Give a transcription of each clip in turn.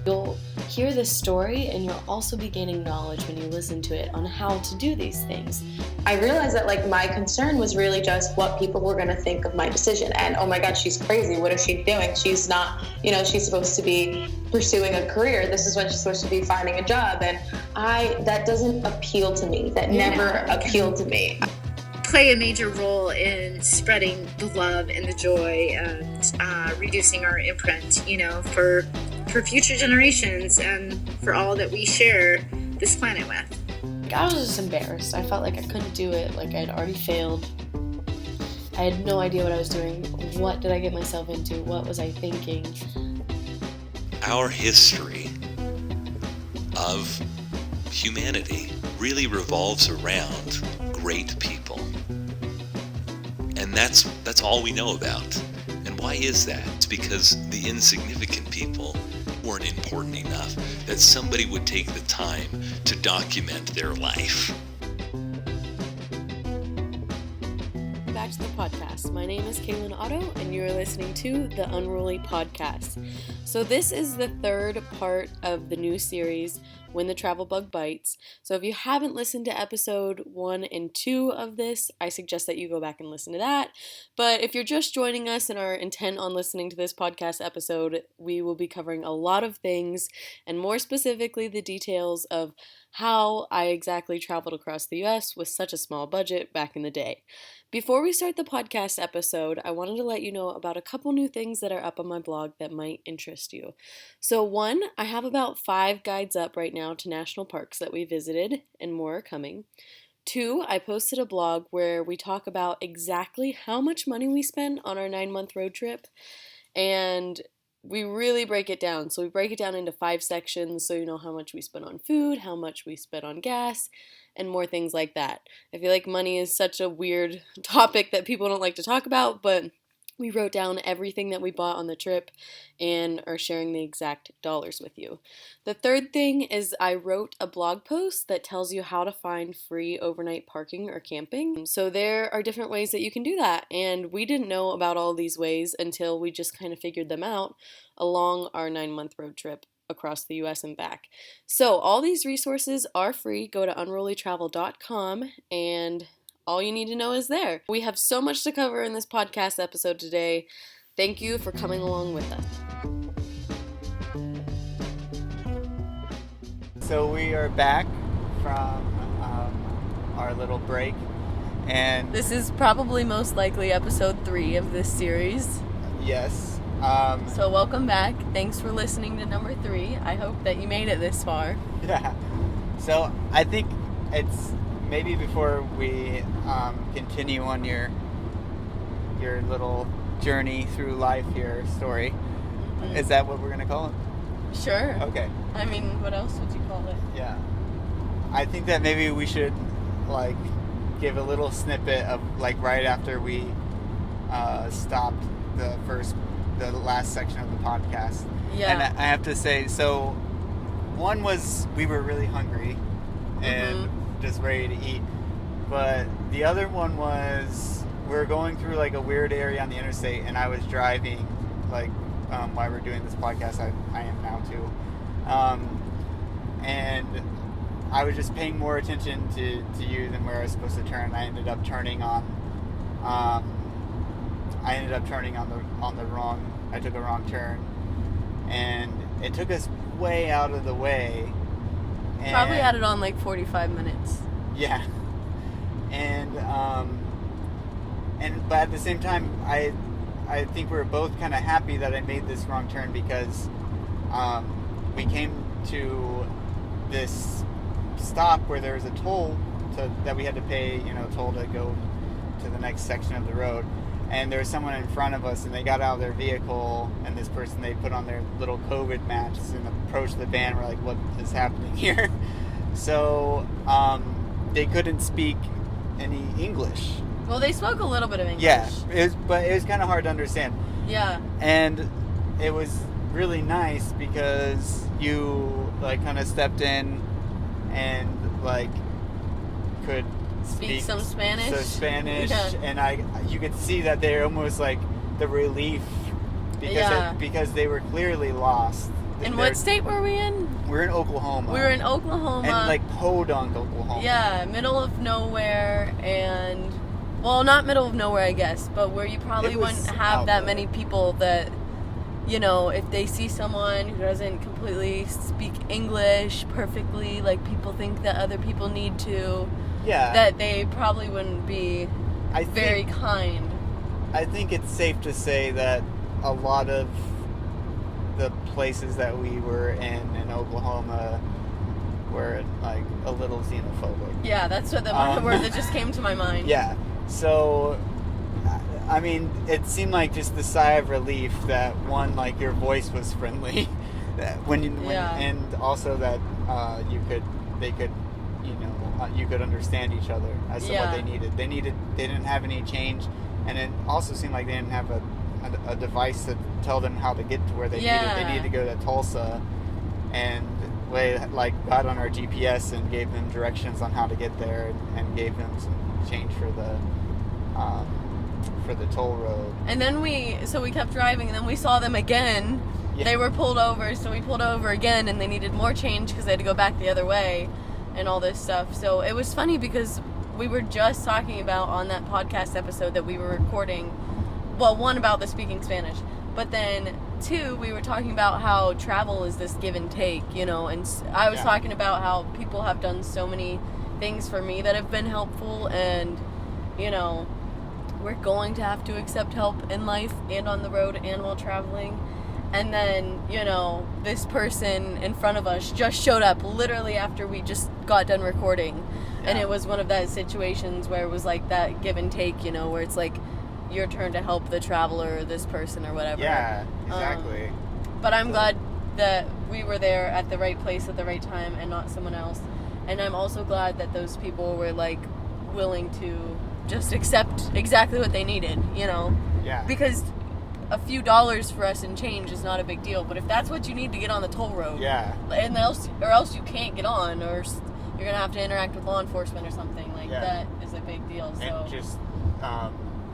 You'll hear this story and you'll also be gaining knowledge when you listen to it on how to do these things. I realized that my concern was really just what people were going to think of my decision. And oh my God, she's crazy. What is she doing? She's not, she's supposed to be pursuing a career. This is when she's supposed to be finding a job. And that doesn't appeal to me. That never appealed to me. Play a major role in spreading the love and the joy and reducing our imprint, for future generations and for all that we share this planet with. I was just embarrassed. I felt like I couldn't do it, like I'd already failed. I had no idea what I was doing. What did I get myself into? What was I thinking? Our history of humanity really revolves around great people. And that's all we know about. And why is that? It's because the insignificant people weren't important enough that somebody would take the time to document their life. Back to the podcast. My name is CalenOtto, and you're listening to the Unruly podcast. So this is the third part of the new series, When the Travel Bug Bites. So if you haven't listened to episode 1 and 2 of this, I suggest that you go back and listen to that. But if you're just joining us and are intent on listening to this podcast episode, we will be covering a lot of things, and more specifically the details of how I exactly traveled across the US with such a small budget back in the day. Before we start the podcast episode, I wanted to let you know about a couple new things that are up on my blog that might interest you. So 1, I have about 5 guides up right now to national parks that we visited, and more are coming. 2, I posted a blog where we talk about exactly how much money we spent on our 9-month road trip, and we really break it down. So we break it down into 5 sections so you know how much we spent on food, how much we spent on gas, and more things like that. I feel like money is such a weird topic that people don't like to talk about, but we wrote down everything that we bought on the trip and are sharing the exact dollars with you. The 3rd thing is I wrote a blog post that tells you how to find free overnight parking or camping. So there are different ways that you can do that, and we didn't know about all these ways until we just kind of figured them out along our 9-month road trip across the US and back. So all these resources are free. Go to unrulytravel.com and all you need to know is there. We have so much to cover in this podcast episode today. Thank you for coming along with us. So we are back from our little break, and this is probably most likely episode 3 of this series. Yes. So welcome back. Thanks for listening to number 3. I hope that you made it this far. Yeah. So I think it's maybe before we continue on your little journey through life, your story. Mm-hmm. Is that what we're gonna call it? Sure. Okay. I mean, what else would you call it? Yeah. I think that maybe we should give a little snippet of right after we stopped the last section of the podcast. Yeah. And I have to say, so one was we were really hungry and just ready to eat, but the other one was we were going through a weird area on the interstate, and I was driving while we're doing this podcast. I am now too, and I was just paying more attention to you than where I was supposed to turn. I ended up turning on the wrong. I took a wrong turn, and it took us way out of the way. And probably added on 45 minutes. Yeah, and but at the same time, I think we were both kind of happy that I made this wrong turn because we came to this stop where there was a toll that we had to pay, toll to go to the next section of the road. And there was someone in front of us, and they got out of their vehicle, and this person, they put on their little COVID masks and approached the van. We're like, what is happening here? So they couldn't speak any English. Well, they spoke a little bit of English. Yeah, but it was kind of hard to understand. Yeah. And it was really nice because you kind of stepped in and could speak some Spanish. Yeah. And you could see that they're almost the relief because they were clearly lost. And what state were we in? We're in Oklahoma. We were in Oklahoma. And like podunk Oklahoma. Yeah, middle of nowhere, and well, not middle of nowhere, I guess, but where you probably wouldn't have that many people that, you know, if they see someone who doesn't completely speak English perfectly, like people think that other people need to, that they probably wouldn't be very kind. I think it's safe to say that a lot of the places that we were in Oklahoma were like a little xenophobic. Yeah, that's what the word that just came to my mind. Yeah. So, I mean, it seemed like just the sigh of relief that one, like your voice was friendly, and also that you could understand each other as to what they needed. They didn't have any change, and it also seemed like they didn't have a device to tell them how to get to where they needed. They needed to go to Tulsa, and we like got on our GPS and gave them directions on how to get there, and gave them some change for the toll road. And then we kept driving, and then we saw them again. Yeah. They were pulled over, so we pulled over again, and they needed more change because they had to go back the other way and all this stuff. So it was funny because we were just talking about on that podcast episode that we were recording, well, one, about the speaking Spanish, but then two, we were talking about how travel is this give and take, you know, and I was talking about how people have done so many things for me that have been helpful, and, you know, we're going to have to accept help in life and on the road and while traveling. And then, you know, this person in front of us just showed up literally after we just got done recording. Yeah. And it was one of those situations where it was like that give and take, you know, where it's like your turn to help the traveler or this person or whatever. Yeah, exactly. But I'm glad that we were there at the right place at the right time and not someone else. And I'm also glad that those people were, like, willing to just accept exactly what they needed, you know? Yeah. Because a few dollars for us in change is not a big deal. But if that's what you need to get on the toll road, and else you can't get on, or you're going to have to interact with law enforcement or something, like, that is a big deal. So. And just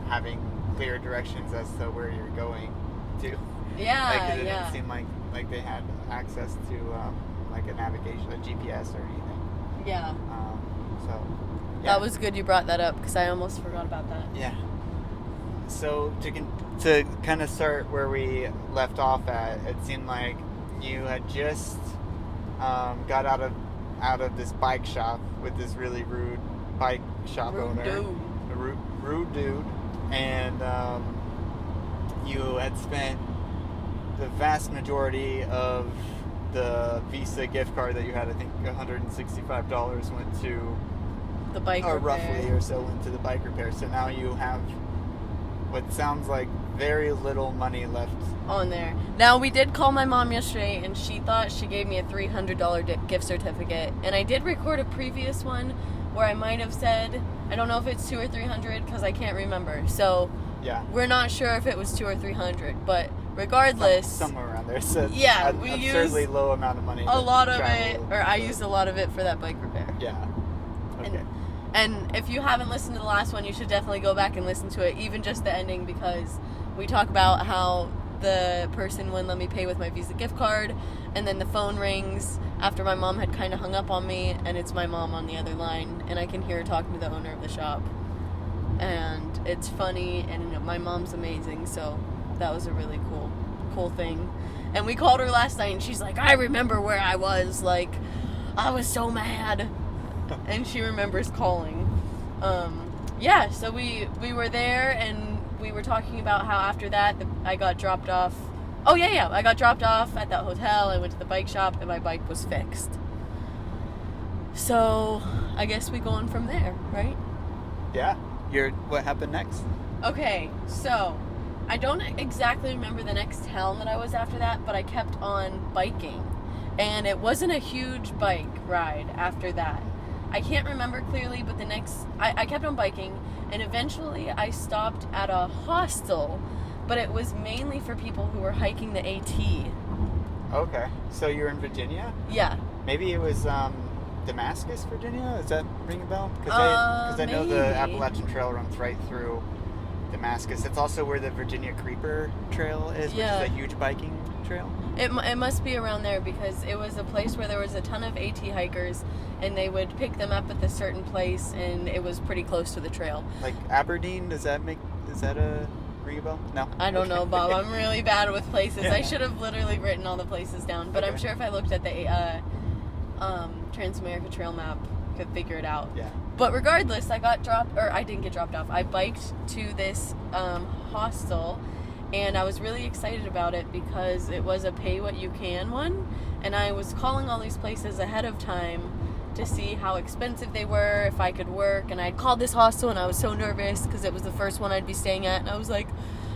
having clear directions as to where you're going to. Yeah, like, it didn't seem like they had access to, like, a navigation, a GPS or anything. Yeah. Yeah. That was good you brought that up, because I almost forgot about that. Yeah. So to kind of start where we left off at, it seemed like you had just got out of this bike shop with this really rude bike shop owner. Rude dude. And you had spent the vast majority of the Visa gift card that you had, I think $165 went to the bike repair. Roughly or so went to the bike repair. So now you have what sounds like very little money left on there. Now, we did call my mom yesterday, and she thought she gave me a $300 gift certificate. And I did record a previous one where I might have said, I don't know if it's $200 or $300 because I can't remember. So we're not sure if it was $200 or $300, but regardless, somewhere around there. So we absurdly used low amount of money. A lot of it, or I used a lot of it for that bike repair. Yeah. Okay. And if you haven't listened to the last one, you should definitely go back and listen to it, even just the ending, because we talk about how the person wouldn't let me pay with my Visa gift card, and then the phone rings after my mom had kind of hung up on me, and it's my mom on the other line, and I can hear her talking to the owner of the shop. And it's funny, and my mom's amazing, so that was a really cool thing. And we called her last night, and she's like, I remember where I was, like, I was so mad. And she remembers calling. So we were there, and we were talking about how after that I got dropped off. Oh, yeah. I got dropped off at that hotel. I went to the bike shop, and my bike was fixed. So I guess we go on from there, right? Yeah. What happened next? Okay, so I don't exactly remember the next town that I was after that, but I kept on biking. And it wasn't a huge bike ride after that. I can't remember clearly, but I kept on biking, and eventually I stopped at a hostel, but it was mainly for people who were hiking the AT. Okay, so you're in Virginia? Yeah. Maybe it was Damascus, Virginia? Does that ring a bell? Because I know the Appalachian Trail runs right through Damascus. That's also where the Virginia Creeper Trail is, which is a huge biking trail. It must be around there because it was a place where there was a ton of AT hikers, and they would pick them up at a certain place, and it was pretty close to the trail. Like Aberdeen, is that a ring a bell? No. I don't know, Bob. I'm really bad with places. I should have literally written all the places down, but I'm sure if I looked at the TransAmerica trail map, I could figure it out. Yeah. But regardless, I didn't get dropped off. I biked to this hostel, and I was really excited about it because it was a pay-what-you-can one, and I was calling all these places ahead of time to see how expensive they were, if I could work, and I'd called this hostel, and I was so nervous because it was the first one I'd be staying at, and I was like,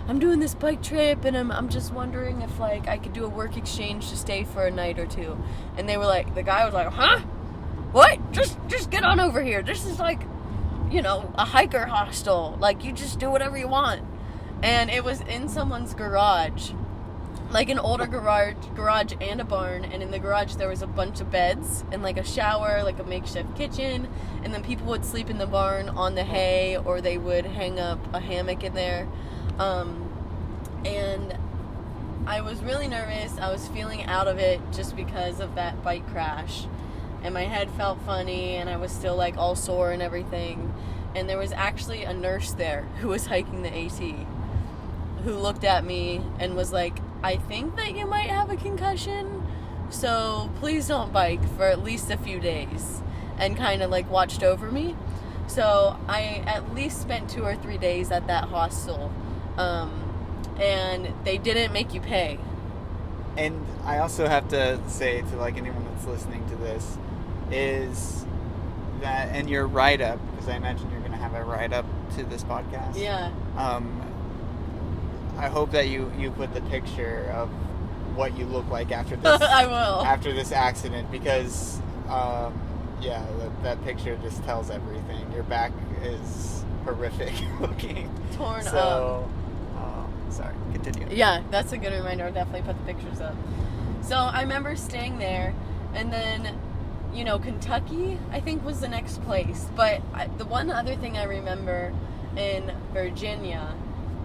I'm doing this bike trip, and I'm just wondering if, like, I could do a work exchange to stay for a night or two. And they were like, the guy was like, huh? What? Just get on over here. This is like, a hiker hostel. Like, you just do whatever you want. And it was in someone's garage, like an older garage and a barn. And in the garage there was a bunch of beds and like a shower, like a makeshift kitchen. And then people would sleep in the barn on the hay, or they would hang up a hammock in there. And I was really nervous. I was feeling out of it just because of that bike crash. And my head felt funny, and I was still like all sore and everything. And there was actually a nurse there who was hiking the AT, who looked at me and was like, I think that you might have a concussion, so please don't bike for at least a few days, and kind of like watched over me. So I at least spent 2 or 3 days at that hostel, and they didn't make you pay. And I also have to say to like anyone that's listening to this, is that in your write-up, because I imagine you're going to have a write-up to this podcast. Yeah. I hope that you put the picture of what you look like after this. I will. After this accident, because that picture just tells everything. Your back is horrific looking. Torn up. So, sorry, continue. Yeah, that's a good reminder. I'll definitely put the pictures up. So I remember staying there, and then, Kentucky, I think, was the next place. But the one other thing I remember in Virginia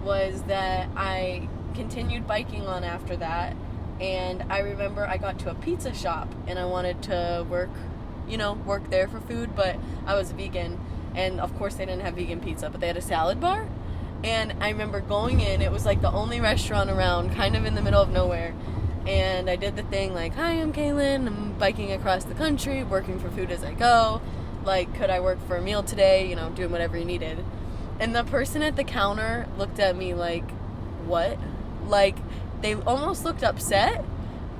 was that I continued biking on after that, and I remember I got to a pizza shop, and I wanted to work there for food, but I was vegan, and of course they didn't have vegan pizza, but they had a salad bar. And I remember going in, it was like the only restaurant around, kind of in the middle of nowhere. And I did the thing like, hi, I'm Calen, I'm biking across the country, working for food as I go. Like, could I work for a meal today? Doing whatever you needed. And the person at the counter looked at me like, what? Like, they almost looked upset,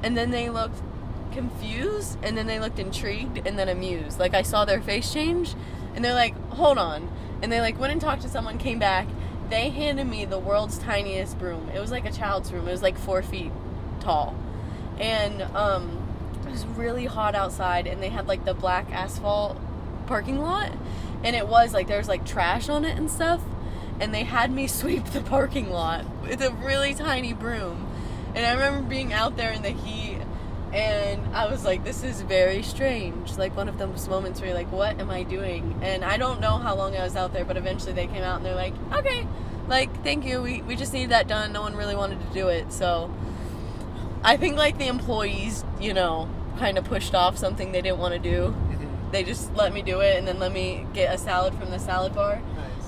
and then they looked confused, and then they looked intrigued, and then amused. Like, I saw their face change, and they're like, hold on. And they like went and talked to someone, came back. They handed me the world's tiniest broom. It was like a child's broom. It was like 4 feet tall. And it was really hot outside, and they had like the black asphalt parking lot, and it was like there was like trash on it and stuff, and they had me sweep the parking lot with a really tiny broom. And I remember being out there in the heat, and I was like, this is very strange. Like one of those moments where you're like, what am I doing? And I don't know how long I was out there, but eventually they came out and they're like, okay, like, thank you, we just needed that done. No one really wanted to do it. So I think like the employees, kind of pushed off something they didn't want to do. They just let me do it, and then let me get a salad from the salad bar.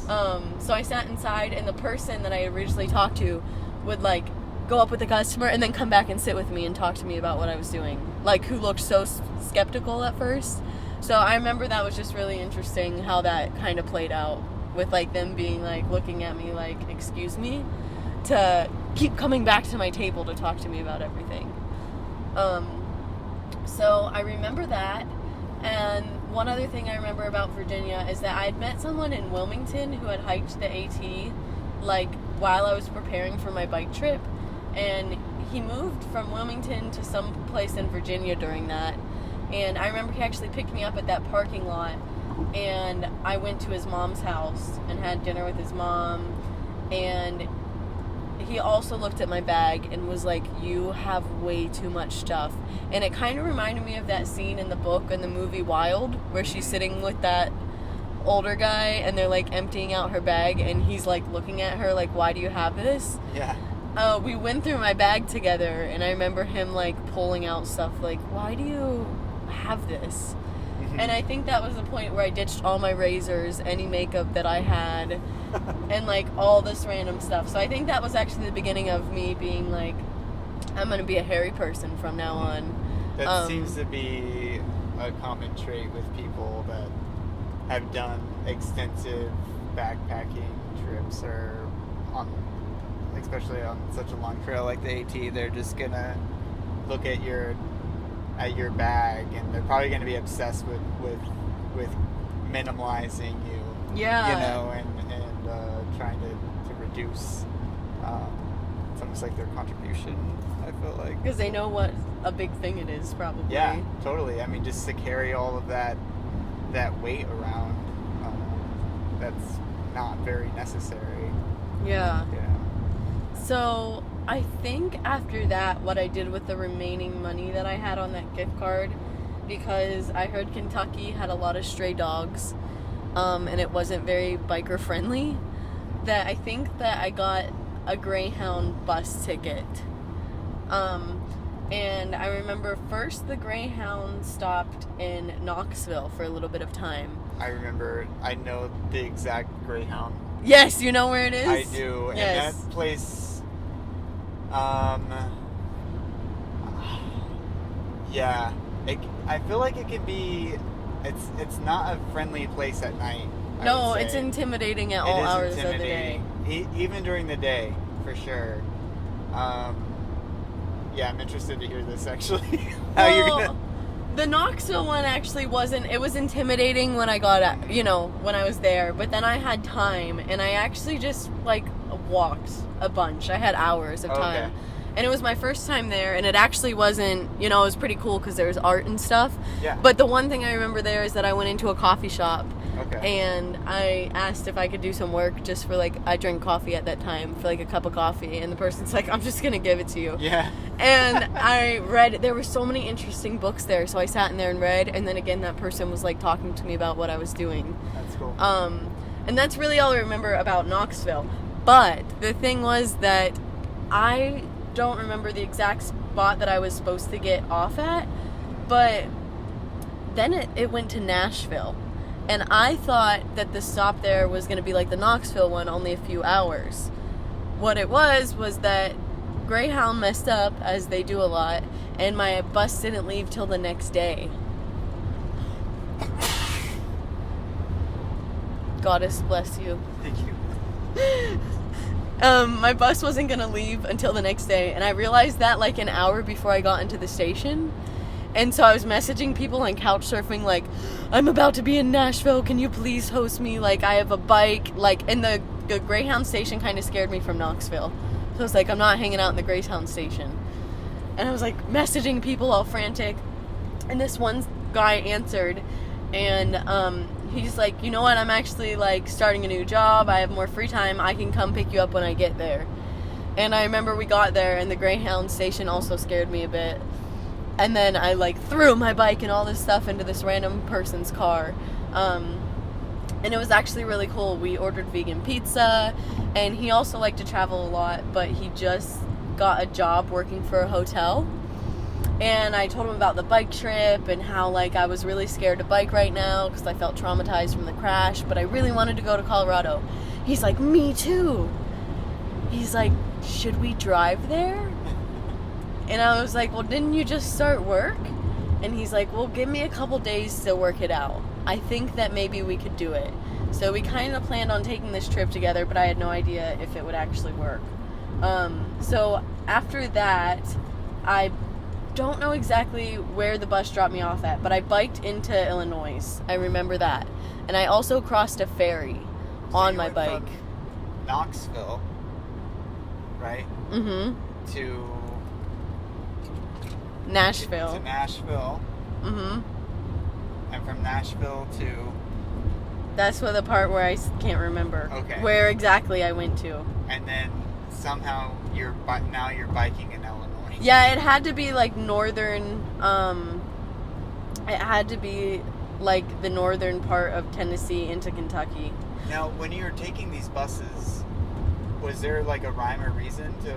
Nice. So I sat inside, and the person that I originally talked to would like go up with the customer and then come back and sit with me and talk to me about what I was doing, like, who looked so skeptical at first. So I remember that was just really interesting how that kind of played out, with like them being like looking at me like, excuse me, to keep coming back to my table to talk to me about everything. So I remember that. And one other thing I remember about Virginia is that I had met someone in Wilmington who had hiked the AT, like, while I was preparing for my bike trip. And he moved from Wilmington to some place in Virginia during that. And I remember he actually picked me up at that parking lot. And I went to his mom's house and had dinner with his mom. And he also looked at my bag and was like, you have way too much stuff. And it kind of reminded me of that scene in the book and the movie Wild, where she's sitting with that older guy, and they're like emptying out her bag, and he's like looking at her like, why do you have this? Yeah. We went through my bag together, and I remember him like pulling out stuff like, why do you have this? And I think that was the point where I ditched all my razors, any makeup that I had, and like all this random stuff. So I think that was actually the beginning of me being like, I'm gonna be a hairy person from now on. That seems to be a common trait with people that have done extensive backpacking trips, or especially on such a long trail like the AT. They're just gonna look at your bag, and they're probably gonna be obsessed with minimalizing you. Yeah. You know, and trying to reduce. It's almost like their contribution, I feel like. Because they know what a big thing it is, probably. Yeah, totally. I mean, just to carry all of that weight around, that's not very necessary. Yeah. Yeah. So I think after that, what I did with the remaining money that I had on that gift card, because I heard Kentucky had a lot of stray dogs, and it wasn't very biker friendly, that I think that I got a Greyhound Bus ticket. And I remember first the Greyhound stopped in Knoxville for a little bit of time. I know the exact Greyhound. Yes, you know where it is? I do. Yes. And that place, yeah. I feel like it can be, it's not a friendly place at night. No, it's intimidating at all hours of the day. Even during the day, for sure. Yeah, I'm interested to hear this, actually. How you're gonna... The Knoxville one actually wasn't, it was intimidating when I got at, when I was there, but then I had time, and I actually just, like, walked a bunch. I had hours of time. Okay. And it was my first time there, and it actually wasn't, it was pretty cool because there was art and stuff. Yeah. But the one thing I remember there is that I went into a coffee shop, okay, and I asked if I could do some work just for, like, I drank coffee at that time, for, like, a cup of coffee, and the person's like, I'm just going to give it to you. Yeah. And I read, there were so many interesting books there, so I sat in there and read, and then again, that person was, like, talking to me about what I was doing. That's cool. And that's really all I remember about Knoxville. But the thing was that I don't remember the exact spot that I was supposed to get off at, but then it went to Nashville. And I thought that the stop there was going to be like the Knoxville one, only a few hours. What it was that Greyhound messed up, as they do a lot, and my bus didn't leave till the next day. Goddess bless you. Thank you. My bus wasn't going to leave until the next day, and I realized that like an hour before I got into the station. And so I was messaging people on Couchsurfing like, I'm about to be in Nashville, can you please host me? Like, I have a bike. Like, and the Greyhound station kind of scared me from Knoxville. So I was like, I'm not hanging out in the Greyhound station. And I was like messaging people all frantic. And this one guy answered, and he's like, you know what, I'm actually like starting a new job, I have more free time, I can come pick you up when I get there. And I remember we got there, and the Greyhound station also scared me a bit. And then I like threw my bike and all this stuff into this random person's car. And it was actually really cool. We ordered vegan pizza, and he also liked to travel a lot, but he just got a job working for a hotel. And I told him about the bike trip and how like I was really scared to bike right now because I felt traumatized from the crash, but I really wanted to go to Colorado. He's like, me too. He's like, should we drive there? And I was like, well, didn't you just start work? And he's like, well, give me a couple days to work it out. I think that maybe we could do it. So we kind of planned on taking this trip together, but I had no idea if it would actually work. So after that, I don't know exactly where the bus dropped me off at, but I biked into Illinois. I remember that. And I also crossed a ferry on my bike. From Knoxville, right? Mm-hmm. To Nashville. To Nashville. Mm-hmm. And from Nashville to... That's the part where I can't remember. Okay. Where exactly I went to. And then somehow you're biking in Illinois. Yeah, it had to be like northern, it had to be like, the northern part of Tennessee into Kentucky. Now, when you were taking these buses, was there, like, a rhyme or reason to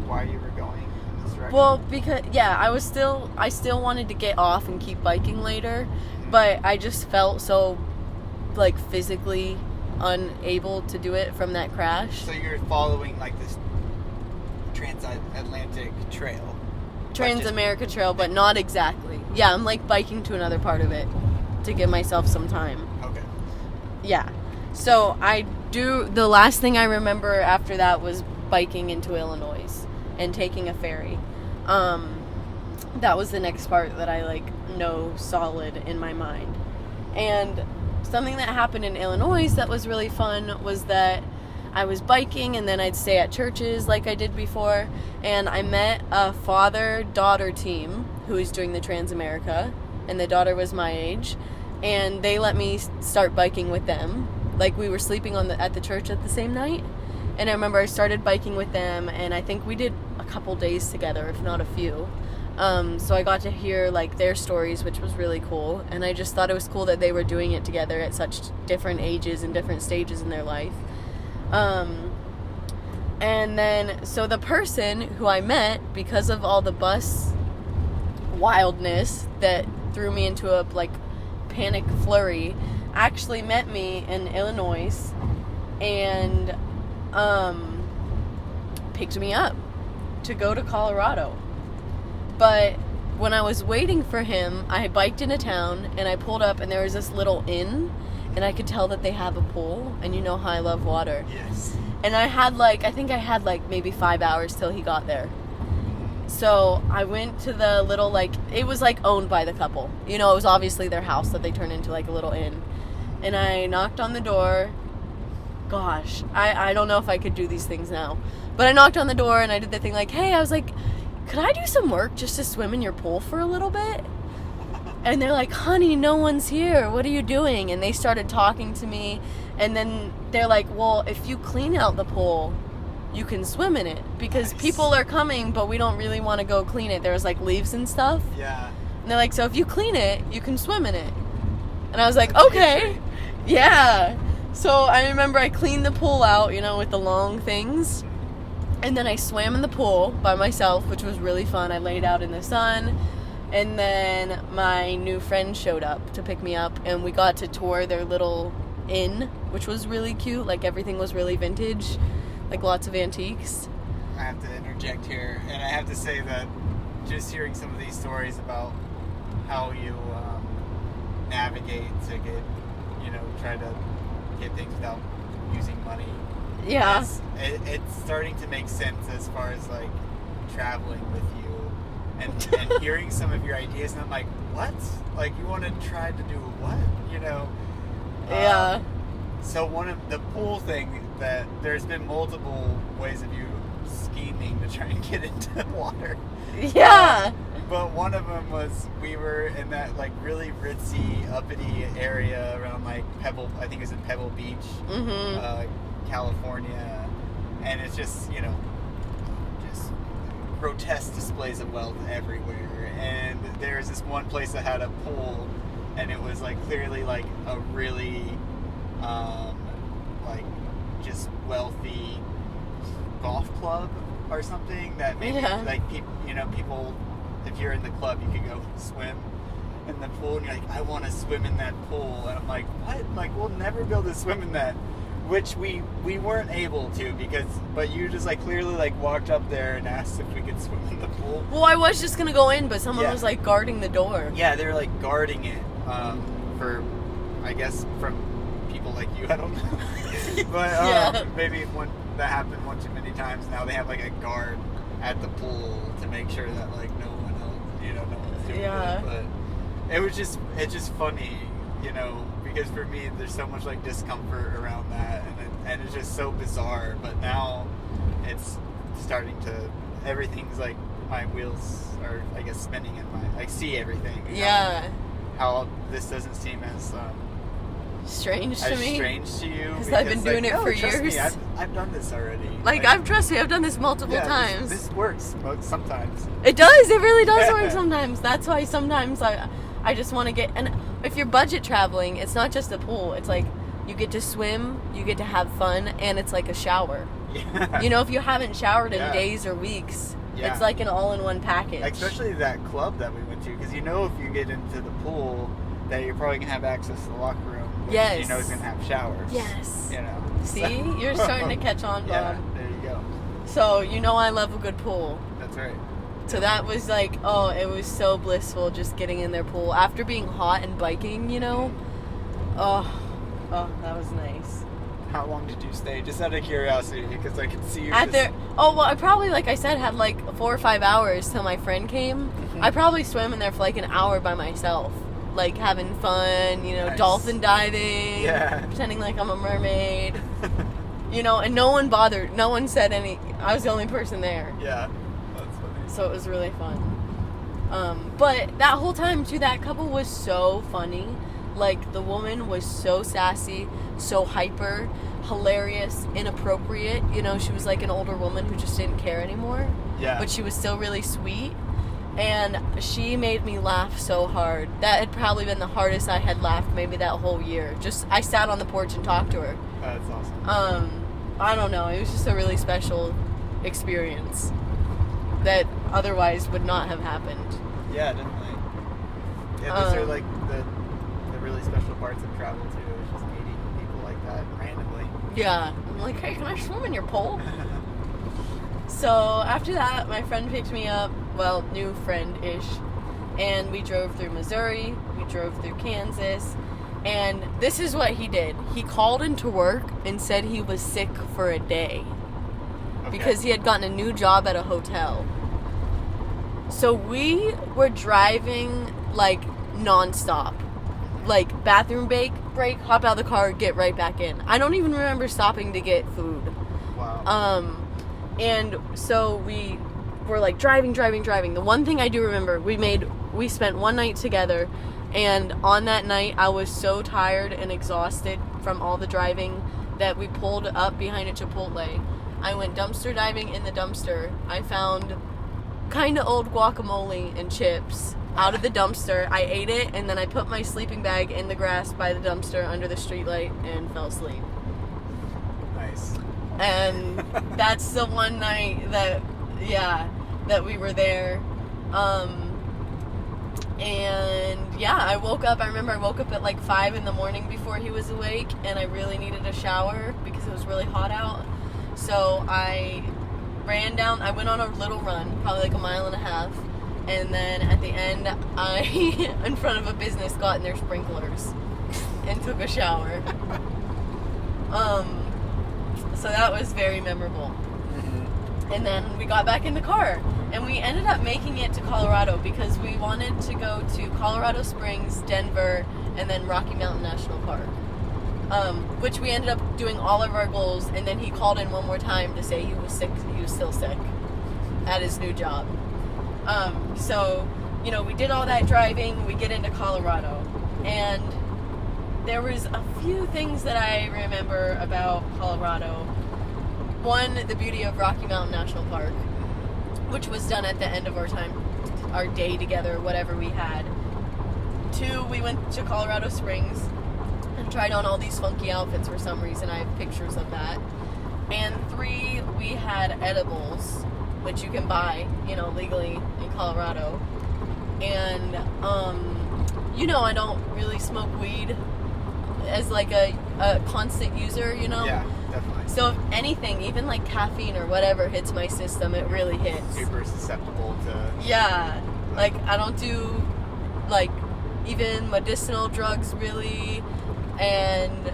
why you were going in this direction? Well, because, I still wanted to get off and keep biking later, but I just felt so, like, physically unable to do it from that crash. So you're following, like, this transatlantic trail. TransAmerica trail, but not exactly. Yeah, I'm, like, biking to another part of it to give myself some time. Okay. Yeah. So the last thing I remember after that was biking into Illinois and taking a ferry. That was the next part that I, like, know solid in my mind. And something that happened in Illinois that was really fun was that I was biking and then I'd stay at churches like I did before, and I met a father-daughter team who was doing the TransAmerica, and the daughter was my age, and they let me start biking with them. Like, we were sleeping at the church at the same night, and I remember I started biking with them, and I think we did a couple days together, if not a few. So I got to hear, like, their stories, which was really cool, and I just thought it was cool that they were doing it together at such different ages and different stages in their life. And then, so the person who I met, because of all the bus wildness that threw me into a, like, panic flurry, actually met me in Illinois and, picked me up to go to Colorado. But when I was waiting for him, I biked into town and I pulled up and there was this little inn, and I could tell that they have a pool, and you know how I love water. Yes. And I think I had maybe 5 hours till he got there. So I went to the little, like, it was, like, owned by the couple. You know, it was obviously their house that they turned into, like, a little inn. And I knocked on the door. Gosh, I don't know if I could do these things now. But I knocked on the door and I did the thing like, hey, I was like, could I do some work just to swim in your pool for a little bit? And they're like, honey, no one's here. What are you doing? And they started talking to me. And then they're like, well, if you clean out the pool, you can swim in it. Because people are coming, but we don't really want to go clean it. There's, like, leaves and stuff. Yeah. And they're like, so if you clean it, you can swim in it. And I was like, okay. Yeah. So I remember I cleaned the pool out, you know, with the long things. And then I swam in the pool by myself, which was really fun. I laid out in the sun. And then my new friend showed up to pick me up, and we got to tour their little inn, which was really cute. Like, everything was really vintage, like lots of antiques. I have to interject here, and I have to say that just hearing some of these stories about how you navigate to get, you know, try to get things without using money. Yeah. It's starting to make sense as far as, like, traveling with you. And hearing some of your ideas, and I'm like, what? Like, you want to try to do what? You know? Yeah. So one of the pool thing, that there's been multiple ways of you scheming to try and get into the water. Yeah. But one of them was, we were in that, like, really ritzy, uppity area around, like, Pebble, I think it was in Pebble Beach, California. And it's just, you know, grotesque displays of wealth everywhere, and there's this one place that had a pool, and it was, like, clearly, like, a really like, just wealthy golf club or something that maybe like people, if you're in the club, you could go swim in the pool, and you're like, I want to swim in that pool, and I'm like, what? Like, we'll never be able to swim in that. Which we weren't able to, but you just, like, clearly, like, walked up there and asked if we could swim in the pool. Well, I was just gonna go in, but someone was, like, guarding the door. Yeah, they were, like, guarding it, for, I guess, from people like you, I don't know. But maybe when that happened one too many times, now they have, like, a guard at the pool to make sure that, like, no one else, you know, no one's doing it. But it's just funny, you know, because for me, there's so much, like, discomfort around that, and it's just so bizarre. But now it's starting to, everything's, like, my wheels are, I guess, spinning in my, I see everything. Yeah. How this doesn't seem as strange to me. Strange to you, because I've been doing it for years. Me, I've done this already. Like, trust me, I've done this multiple times. This works sometimes. It does. It really does work sometimes. That's why sometimes I just want to get, and if you're budget traveling, it's not just a pool. It's like you get to swim, you get to have fun, and it's like a shower. Yeah. You know, if you haven't showered in Yeah. days or weeks, Yeah. it's like an all-in-one package. Especially that club that we went to, because you know if you get into the pool that you're probably going to have access to the locker room. Which Yes. you know is going to have showers. Yes. You know. See? So- You're starting to catch on, Bob. Yeah, there you go. So, you know I love a good pool. That's right. So that was like, oh, it was so blissful just getting in their pool. After being hot and biking, you know? Oh, that was nice. How long did you stay? Just out of curiosity, because I could see you At just... their, oh, well, I probably, like I said, had like 4 or 5 hours till my friend came. Mhm. I probably swam in there for like an hour by myself. Like having fun, you know, Nice. dolphin diving, Yeah. pretending like I'm a mermaid. You know, and no one bothered. No one said any. I was the only person there. Yeah, that's funny. So it was really fun. But that whole time, too, that couple was so funny. Like, the woman was so sassy, so hyper, hilarious, inappropriate. You know, she was like an older woman who just didn't care anymore. Yeah. But she was still really sweet. And she made me laugh so hard. That had probably been the hardest I had laughed maybe that whole year. Just, I sat on the porch and talked to her. That's awesome. I don't know. It was just a really special experience that otherwise would not have happened. Yeah, definitely. Yeah, those are like the really special parts of travel too. Is just meeting people like that randomly. Yeah. I'm like, hey, can I swim in your pool? So after that, my friend picked me up. Well, new friend-ish. And we drove through Missouri. We drove through Kansas. And this is what he did. He called into work and said he was sick for a day. Okay. Because he had gotten a new job at a hotel. So we were driving like nonstop. Like bathroom break, hop out of the car, get right back in. I don't even remember stopping to get food. Wow. And so we were like driving. The one thing I do remember, we spent one night together, and on that night I was so tired and exhausted from all the driving that we pulled up behind a Chipotle. I went dumpster diving in the dumpster. I found kind of old guacamole and chips out of the dumpster. I ate it, and then I put my sleeping bag in the grass by the dumpster under the streetlight and fell asleep. Nice. And that's the one night that we were there. And yeah, I remember I woke up at like 5 in the morning before he was awake, and I really needed a shower because it was really hot out. So I ran down, I went on a little run, probably like 1.5 miles, and then at the end, I, in front of a business, got in their sprinklers and took a shower. So that was very memorable. And then we got back in the car, and we ended up making it to Colorado because we wanted to go to Colorado Springs, Denver, and then Rocky Mountain National Park. Which we ended up doing all of our goals, and then he called in one more time to say he was sick. He was still sick at his new job. So, you know, we did all that driving. We get into Colorado, and there was a few things that I remember about Colorado. One, the beauty of Rocky Mountain National Park, which was done at the end of our day together, whatever we had. 2, we went to Colorado Springs and tried on all these funky outfits for some reason. I have pictures of that. And 3, we had edibles, which you can buy, you know, legally in Colorado. And, you know, I don't really smoke weed as like a constant user, you know? Yeah, definitely. So if anything, even like caffeine or whatever hits my system, it really hits. Super susceptible to... Yeah. Like, I don't do, like, even medicinal drugs really, and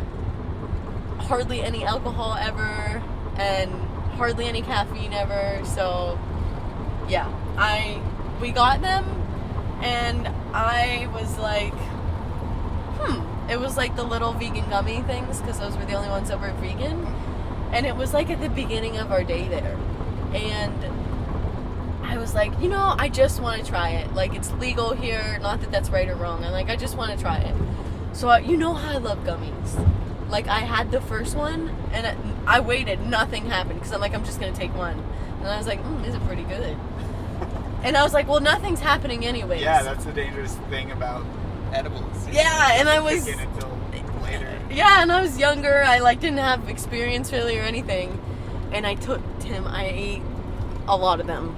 hardly any alcohol ever, and hardly any caffeine ever. So, yeah. We got them, and I was like, it was like the little vegan gummy things, because those were the only ones that were vegan. And it was like at the beginning of our day there. And I was like, you know, I just want to try it. Like, it's legal here. Not that that's right or wrong. I'm like, I just want to try it. So, you know how I love gummies. Like, I had the first one, and I waited. Nothing happened, because I'm like, I'm just going to take one. And I was like, this is pretty good. And I was like, well, nothing's happening anyways. Yeah, that's the dangerous thing about edibles. Yeah, and I was... Kick in until later. Yeah, and I was younger. I, like, didn't have experience really or anything. And I took Tim. I ate a lot of them.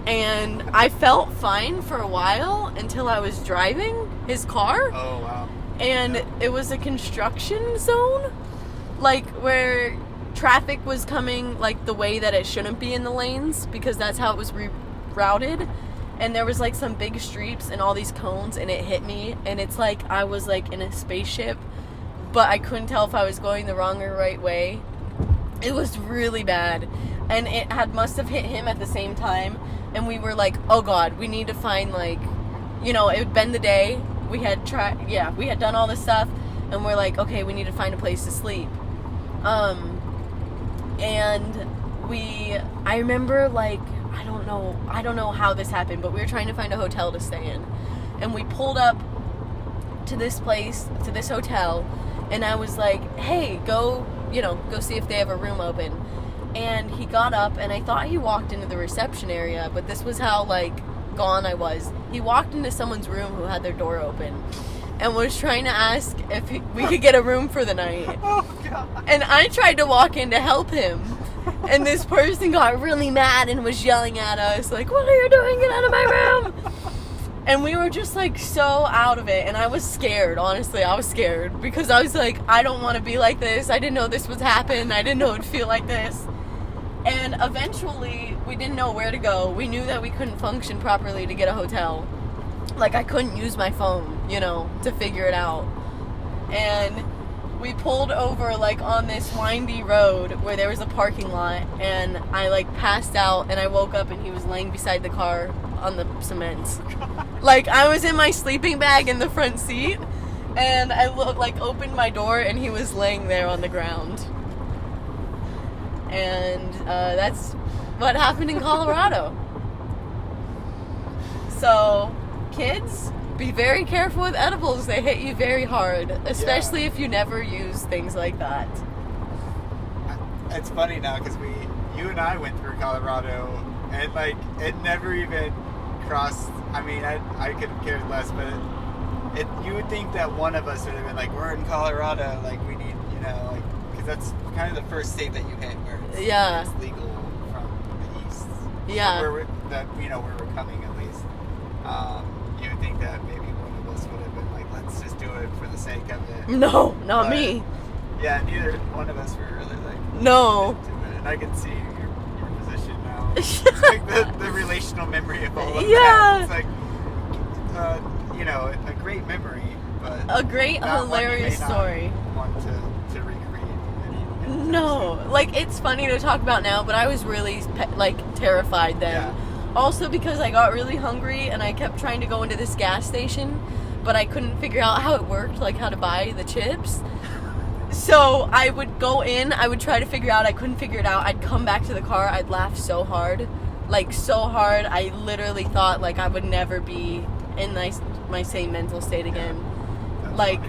And I felt fine for a while until I was driving his car. Oh, wow. And it was a construction zone. Like, where traffic was coming, like, the way that it shouldn't be in the lanes. Because that's how it was rerouted. And there was, like, some big streets and all these cones. And it hit me. And it's like I was, like, in a spaceship. But I couldn't tell if I was going the wrong or right way. It was really bad. And it must have hit him at the same time. And we were like, oh God, we need to find, like, you know, it had been the day. We had we had done all this stuff. And we're like, okay, we need to find a place to sleep. And I remember, like, I don't know how this happened, but we were trying to find a hotel to stay in. And we pulled up to this place, to this hotel. And I was like, hey, go see if they have a room open. And he got up, and I thought he walked into the reception area, but this was how, like, gone I was. He walked into someone's room who had their door open and was trying to ask if we could get a room for the night. Oh, God. And I tried to walk in to help him. And this person got really mad and was yelling at us, like, what are you doing? Get out of my room! And we were just, like, so out of it. And I was scared, honestly. I was scared. Because I was like, I don't want to be like this. I didn't know this would happen. I didn't know it would feel like this. And eventually, we didn't know where to go. We knew that we couldn't function properly to get a hotel. Like, I couldn't use my phone, you know, to figure it out. And we pulled over, like, on this windy road where there was a parking lot. And I, like, passed out. And I woke up and he was laying beside the car on the cement. Like, I was in my sleeping bag in the front seat. And I, opened my door and he was laying there on the ground. And that's what happened in Colorado. So, kids, be very careful with edibles. They hit you very hard, especially if you never use things like that. It's funny now because you and I went through Colorado, and, like, it never even crossed. I mean, I could have cared less, but you would think that one of us would have been like, we're in Colorado, like, we need, you know, like, because that's kind of the first state that you hit where it's legal from the east. Yeah. Where we're coming, at least. You would think that maybe one of us would have been like, let's just do it for the sake of it. No, not me. Yeah, neither one of us were really like, no. into it. And I can see your position now. It's like the relational memory of all of that. It's like, you know, a great memory, but a great, hilarious story. Want to recreate. No, like, it's funny to talk about now, but I was really, terrified then. Yeah. Also because I got really hungry and I kept trying to go into this gas station, but I couldn't figure out how it worked, like how to buy the chips. So I would go in, I would try to figure out, I couldn't figure it out. I'd come back to the car, I'd laugh so hard. Like, so hard, I literally thought, like, I would never be in my same mental state again. Like,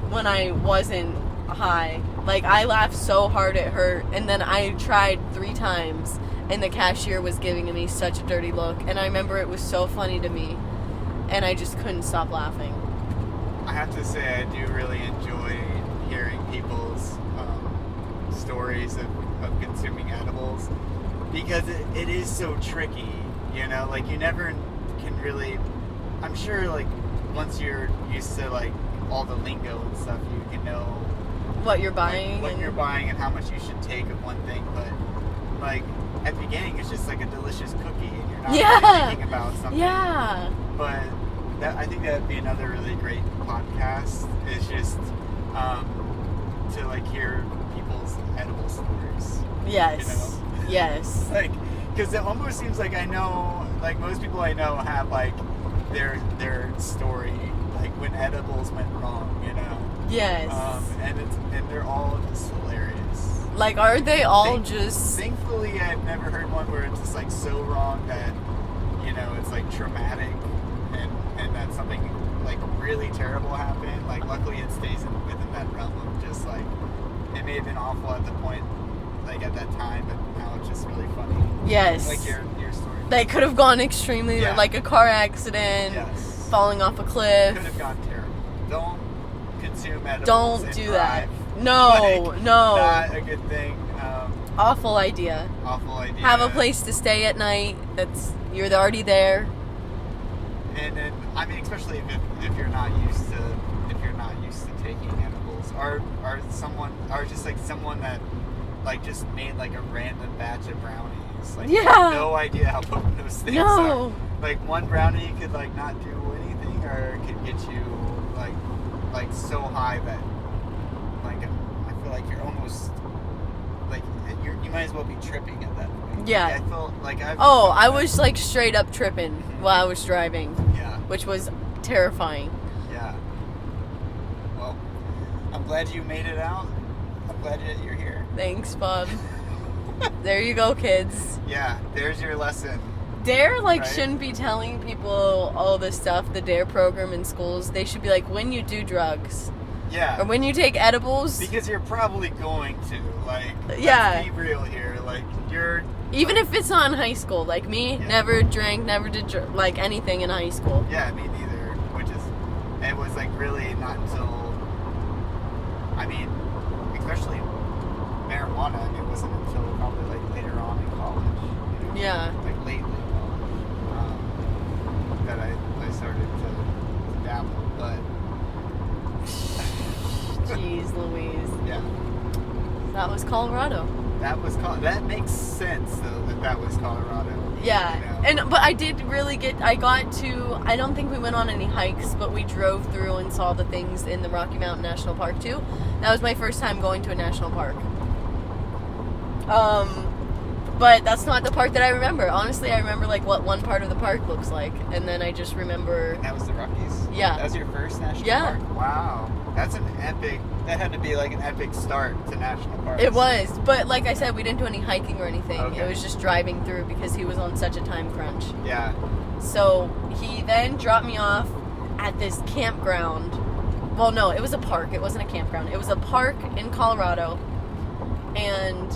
when I wasn't high. Like, I laughed so hard it hurt, and then I tried 3 times, and the cashier was giving me such a dirty look, and I remember it was so funny to me, and I just couldn't stop laughing. I have to say, I do really enjoy hearing people's stories of consuming edibles, because it is so tricky, you know, like, you never can really, I'm sure, like, once you're used to, like, all the lingo and stuff, you can know what you're buying, what you're buying and how much you should take of one thing, but, like, at the beginning it's just like a delicious cookie and you're not really thinking about something. Yeah. But I think that would be another really great podcast, is just to, like, hear people's edible stories. Yes. You know? Yes. Like, because it almost seems like I know, like, most people I know have, like, their story, like, when edibles went wrong, you know? Yes. And they're all just hilarious. Like, are they all just... Thankfully, I've never heard one where it's just, like, so wrong that, you know, it's, like, traumatic and that something, like, really terrible happened. Like, luckily it stays within that realm of just, like, it may have been awful at the point, like, at that time, but now it's just really funny. Yes. Like your story. They could have gone extremely, like a car accident, falling off a cliff. Could have gone terrible. Don't consume edibles. Don't do drive. that. No, no. Not a good thing. Awful idea. Awful idea. Have a place to stay at night. You're already there. And then, I mean, especially if you're not used to taking edibles, or just like someone that like just made like a random batch of brownies. Like, you have no idea how potent those things are. Like, one brownie could like not do anything, or it could get you like so high that like I feel like you're almost like you might as well be tripping at that point. Yeah. Like, I felt like I was like straight up tripping while I was driving. Yeah. Which was terrifying. Yeah. Well, I'm glad you made it out. I'm glad that you're here. Thanks, Bob. There you go, kids. Yeah, there's your lesson. DARE, shouldn't be telling people all this stuff, the DARE program in schools. They should be like, when you do drugs. Yeah. Or when you take edibles. Because you're probably going to. Let's be real here. You're... Even if it's not in high school. Like me, never drank, never did, anything in high school. Yeah, me neither. It was, really not until... I mean, especially marijuana, it wasn't until probably, later on in college. Yeah. Late college. That I started to dabble, but... Jeez Louise. Yeah. That was Colorado. That makes sense, though, that was Colorado. Yeah. But I did really I don't think we went on any hikes, but we drove through and saw the things in the Rocky Mountain National Park, too. That was my first time going to a national park. But that's not the park that I remember. Honestly, I remember, what one part of the park looks like, and then I just remember... And that was the Rockies? Yeah. That was your first national park? Wow. That had to be an epic start to national parks. It was, but like I said, we didn't do any hiking or anything. Okay. It was just driving through because he was on such a time crunch. Yeah. So he then dropped me off at this campground. Well, no, it was a park. It wasn't a campground. It was a park in Colorado, and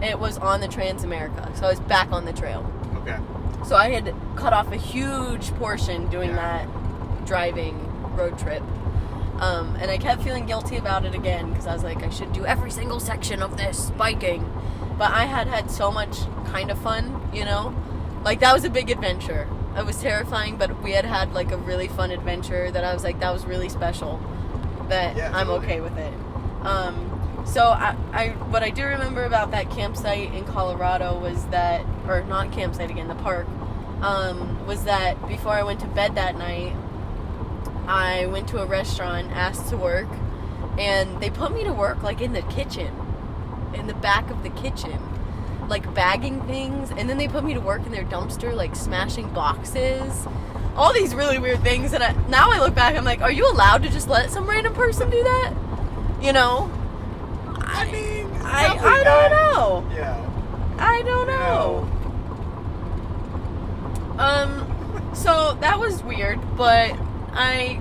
it was on the TransAmerica. So I was back on the trail. Okay. So I had cut off a huge portion doing that driving road trip. And I kept feeling guilty about it again because I was like, I should do every single section of this biking. But I had so much kind of fun, that was a big adventure. It was terrifying, but we had a really fun adventure that I was like, that was really special, that I'm okay with it. So what I do remember about that campsite in Colorado was that, or not campsite again, the park, was that before I went to bed that night, I went to a restaurant, asked to work, and they put me to work in the kitchen, in the back of the kitchen, bagging things, and then they put me to work in their dumpster, smashing boxes, all these really weird things, and now I look back, I'm like, are you allowed to just let some random person do that? I mean, I don't know. Yeah. I don't know. So that was weird, but I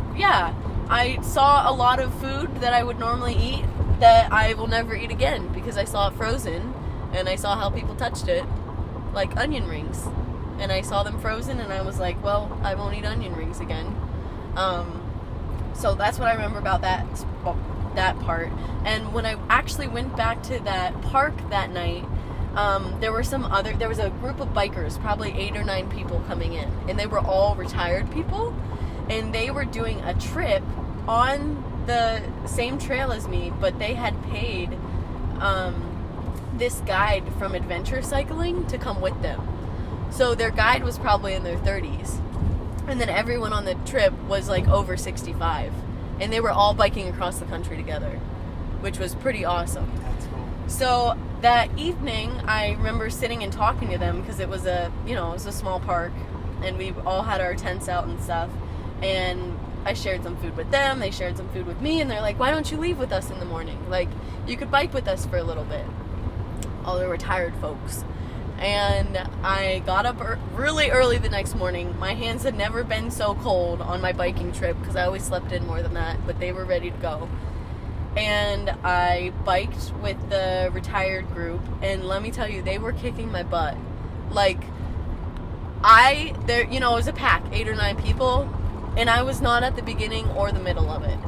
saw a lot of food that I would normally eat that I will never eat again because I saw it frozen and I saw how people touched it, like onion rings. And I saw them frozen and I was like, well, I won't eat onion rings again. So that's what I remember about that part. And when I actually went back to that park that night, there was a group of bikers, probably 8 or 9 people coming in, and they were all retired people, and they were doing a trip on the same trail as me, but they had paid this guide from Adventure Cycling to come with them. So their guide was probably in their 30s, and then everyone on the trip was over 65, and they were all biking across the country together, which was pretty awesome. That's cool. So that evening, I remember sitting and talking to them because it was a small park, and we all had our tents out and stuff, and I shared some food with them, they shared some food with me, and they're like, why don't you leave with us in the morning? You could bike with us for a little bit. All the retired folks. And I got up really early the next morning. My hands had never been so cold on my biking trip because I always slept in more than that, but they were ready to go. And I biked with the retired group, and let me tell you, they were kicking my butt. it was a pack, 8 or 9 people, and I was not at the beginning or the middle of it.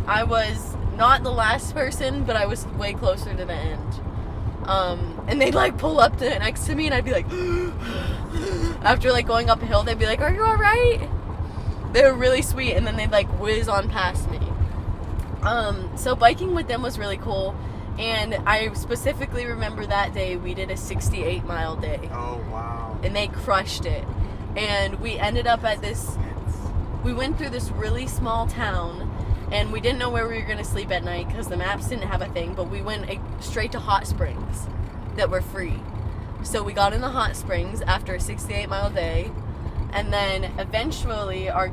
I was not the last person, but I was way closer to the end. And they'd like pull up next to me, and I'd be like, after like going up a hill, they'd be like, "Are you all right?" They were really sweet, and then they'd like whiz on past me. So biking with them was really cool, and I specifically remember that day we did a 68-mile day. Oh wow! And they crushed it, and we ended up at this. We went through this really small town. And we didn't know where we were going to sleep at night because the maps didn't have a thing, but we went straight to hot springs that were free. So we got in the hot springs after a 68-mile day, and then eventually our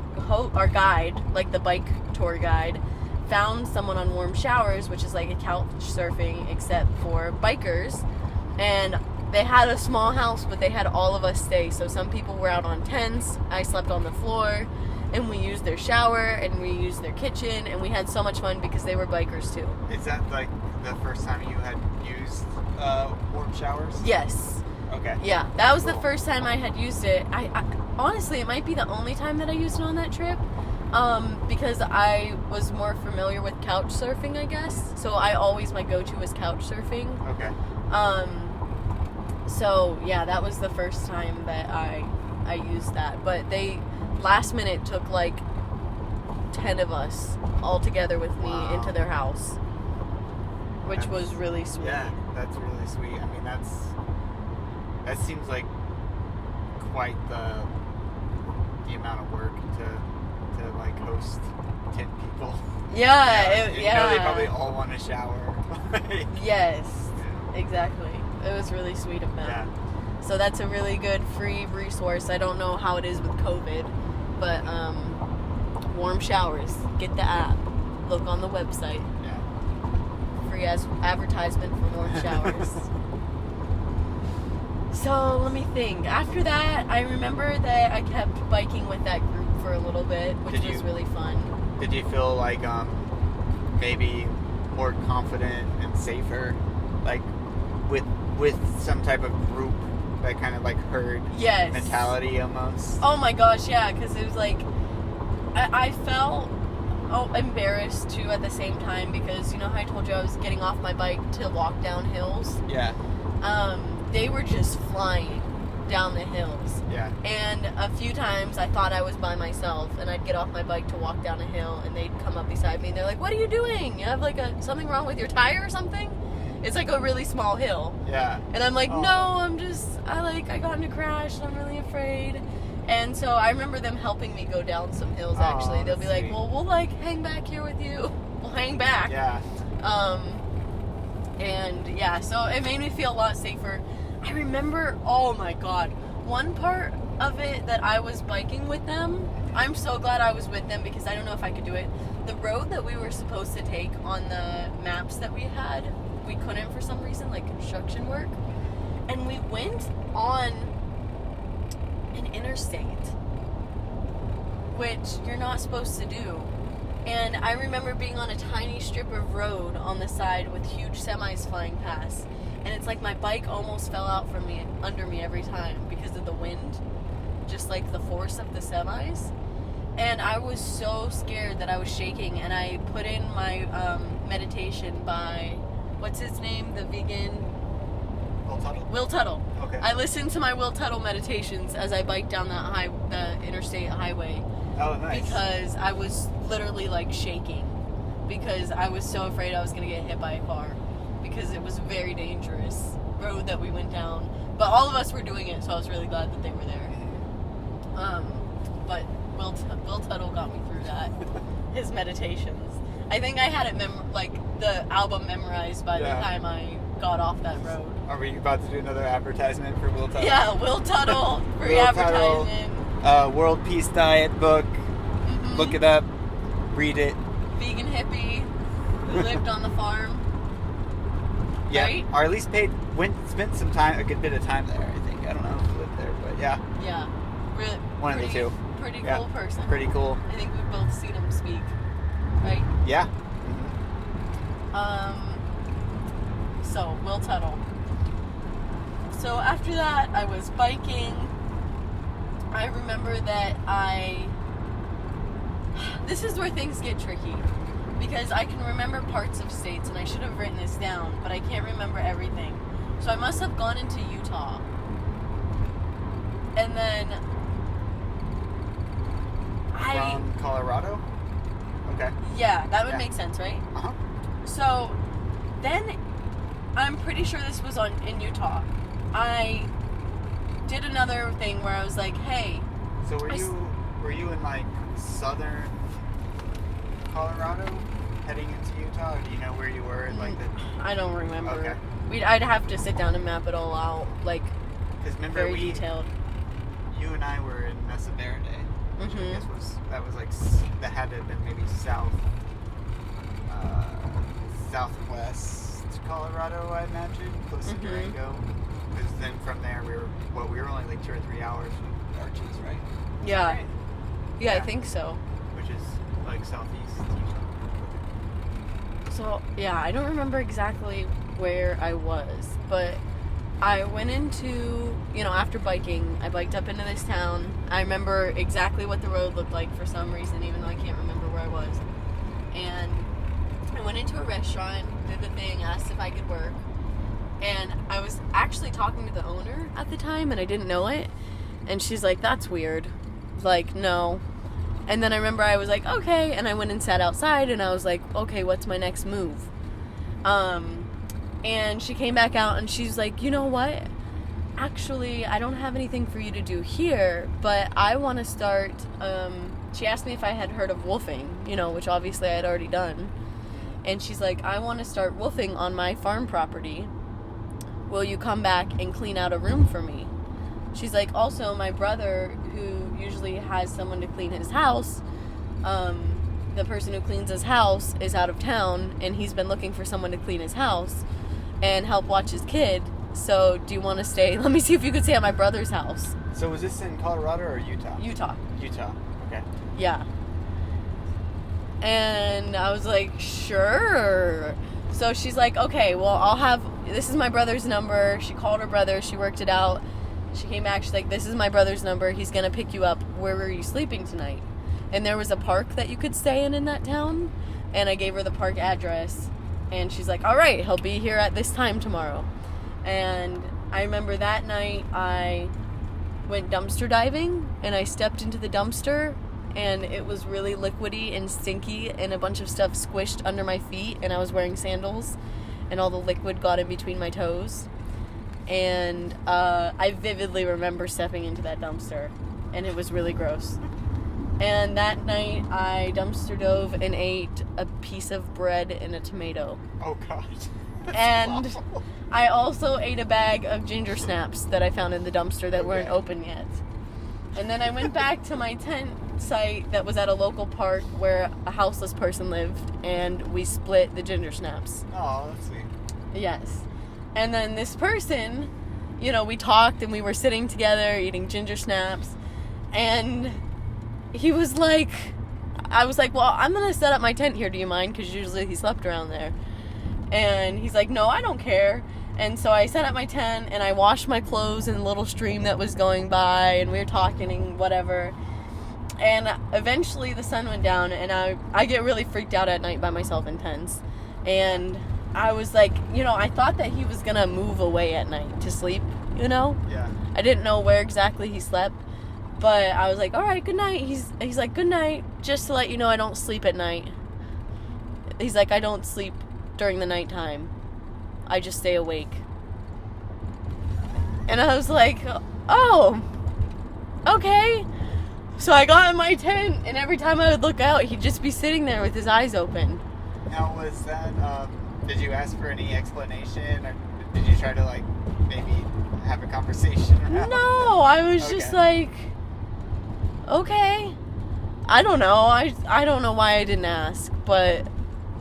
guide, like the bike tour guide, found someone on Warm Showers, which is like a couch surfing except for bikers, and they had a small house, but they had all of us stay. So some people were out on tents, I slept on the floor, and we used their shower, and we used their kitchen, and we had so much fun because they were bikers too. Is that like the first time you had used Warm Showers? Yes. Okay. Yeah, that was Cool. the first time I had used it. I honestly, it might be the only time that I used it on that trip, because I was more familiar with couch surfing, I guess. So my go-to was couch surfing. Okay. So yeah, that was the first time that I used that. But they last minute took like 10 of us all together with me Wow. into their house, which was really sweet. Yeah, that's really sweet. I mean, that seems like quite the amount of work to like host 10 people. Yeah, They probably all want a shower. Yes, Yeah. exactly. It was really sweet of them. Yeah. So that's a really good free resource. I don't know how it is with COVID, but Warm Showers. Get the app. Look on the website. Yeah. Free as advertisement for Warm Showers. So let me think. After that, I remember that I kept biking with that group for a little bit, which was really fun. Did you feel like maybe more confident and safer, like with some type of group, that kind of like herd Yes. mentality almost? Oh my gosh, yeah, because it was like, I felt embarrassed too at the same time, because you know how I told you I was getting off my bike to walk down hills? Yeah. They were just flying down the hills. Yeah. And a few times I thought I was by myself, and I'd get off my bike to walk down a hill, and they'd come up beside me, and they're like, "What are you doing? You have like something wrong with your tire or something?" It's like a really small hill. Yeah. And I'm like, Oh. "No, I got in a crash, and I'm really afraid." And so I remember them helping me go down some hills, actually. Oh, They'll be that's like, sweet. "Well, we'll like hang back here with you." We'll hang back. Yeah. And yeah, so it made me feel a lot safer. I remember, oh my god, one part of it that I was biking with them, I'm so glad I was with them because I don't know if I could do it. The road that we were supposed to take on the maps that we had, we couldn't for some reason, like construction work. And we went on an interstate, which you're not supposed to do. And I remember being on a tiny strip of road on the side with huge semis flying past. And it's like my bike almost fell out from me, under me every time because of the wind. Just like the force of the semis. And I was so scared that I was shaking. And I put in my meditation by, what's his name? The vegan? Will Tuttle. Okay. I listened to my Will Tuttle meditations as I biked down the interstate highway. Oh, nice. Because I was literally like shaking because I was so afraid I was going to get hit by a car because it was a very dangerous road that we went down. But all of us were doing it, so I was really glad that they were there. But Will Tuttle got me through that. His meditations. I think I had it the album memorized by the time I got off that road. Are we about to do another advertisement for Will Tuttle? Yeah, Will Tuttle. Free Will Tuttle. advertisement. World Peace Diet book. Mhm. Look it up. Read it. Vegan hippie who lived on the farm. Yeah. Right? Or at least spent some time, a good bit of time there, I think. I don't know if he lived there, but yeah. Yeah. Really. One of the two. Pretty Yeah. cool person. Pretty cool. I think we've both seen him speak. Right? Yeah. So, Will Tuttle. So after that, I was biking, I remember that this is where things get tricky, because I can remember parts of states, and I should have written this down, but I can't remember everything. So I must have gone into Utah. And then From Colorado? Okay. Yeah, that would Yeah. make sense, right? Uh-huh. So then I'm pretty sure this was in Utah. I did another thing where I was like, hey. So were you in like southern Colorado heading into Utah, or do you know where you were? Like I don't remember. Okay. I'd have to sit down and map it all out, like, because remember very detailed. You and I were in Mesa Verde, which I guess was like that had to have been maybe southwest Colorado, I imagine, close to Durango. Because then from there we were only like 2 or 3 hours from Arches, right? Yeah. Right? Yeah, I think so. Which is like southeast Utah. So, yeah, I don't remember exactly where I was, but I went into, after biking, I biked up into this town. I remember exactly what the road looked like for some reason, even though I can't remember where I was. And I went into a restaurant, did the thing, asked if I could work. And I was actually talking to the owner at the time, and I didn't know it. And she's like, that's weird. Like, no. And then I remember I was like, okay. And I went and sat outside, and I was like, okay, what's my next move? And she came back out, and she's like, you know what? Actually, I don't have anything for you to do here, but I want to start, she asked me if I had heard of wolfing, which obviously I had already done. And she's like, I want to start wolfing on my farm property. Will you come back and clean out a room for me? She's like, also, my brother, who usually has someone to clean his house, the person who cleans his house is out of town, and he's been looking for someone to clean his house and help watch his kid. So do you want to stay? Let me see if you could stay at my brother's house. So was this in Colorado or Utah? Utah. Utah. Okay. Yeah. And I was like, sure. So she's like, okay, well, this is my brother's number. She called her brother. She worked it out. She came back. She's like, this is my brother's number. He's going to pick you up. Where were you sleeping tonight? And there was a park that you could stay in that town. And I gave her the park address. And she's like, all right, he'll be here at this time tomorrow. And I remember that night I went dumpster diving. And I stepped into the dumpster. And it was really liquidy and stinky. And a bunch of stuff squished under my feet. And I was wearing sandals. And all the liquid got in between my toes. And I vividly remember stepping into that dumpster. And it was really gross. And that night, I dumpster dove and ate a piece of bread and a tomato. Oh, God. And awful. I also ate a bag of ginger snaps that I found in the dumpster that weren't open yet. And then I went back to my tent site that was at a local park where a houseless person lived, and we split the ginger snaps. Oh, that's sweet. Yes. And then this person, we talked and we were sitting together eating ginger snaps, and he was like, I was like, well, I'm going to set up my tent here, do you mind? Because usually he slept around there. And he's like, no, I don't care. And so I set up my tent, and I washed my clothes in a little stream that was going by, and we were talking and whatever. And eventually the sun went down, and I get really freaked out at night by myself in tents. And I was like, I thought that he was going to move away at night to sleep, Yeah. I didn't know where exactly he slept. But I was like, all right, good night. He's like, good night. Just to let you know, I don't sleep at night. He's like, I don't sleep during the nighttime. I just stay awake. And I was like, oh, okay. So I got in my tent, and every time I would look out, he'd just be sitting there with his eyes open. Now, was that, did you ask for any explanation, or did you try to, maybe have a conversation around No, I was just like, okay. I don't know. I don't know why I didn't ask, but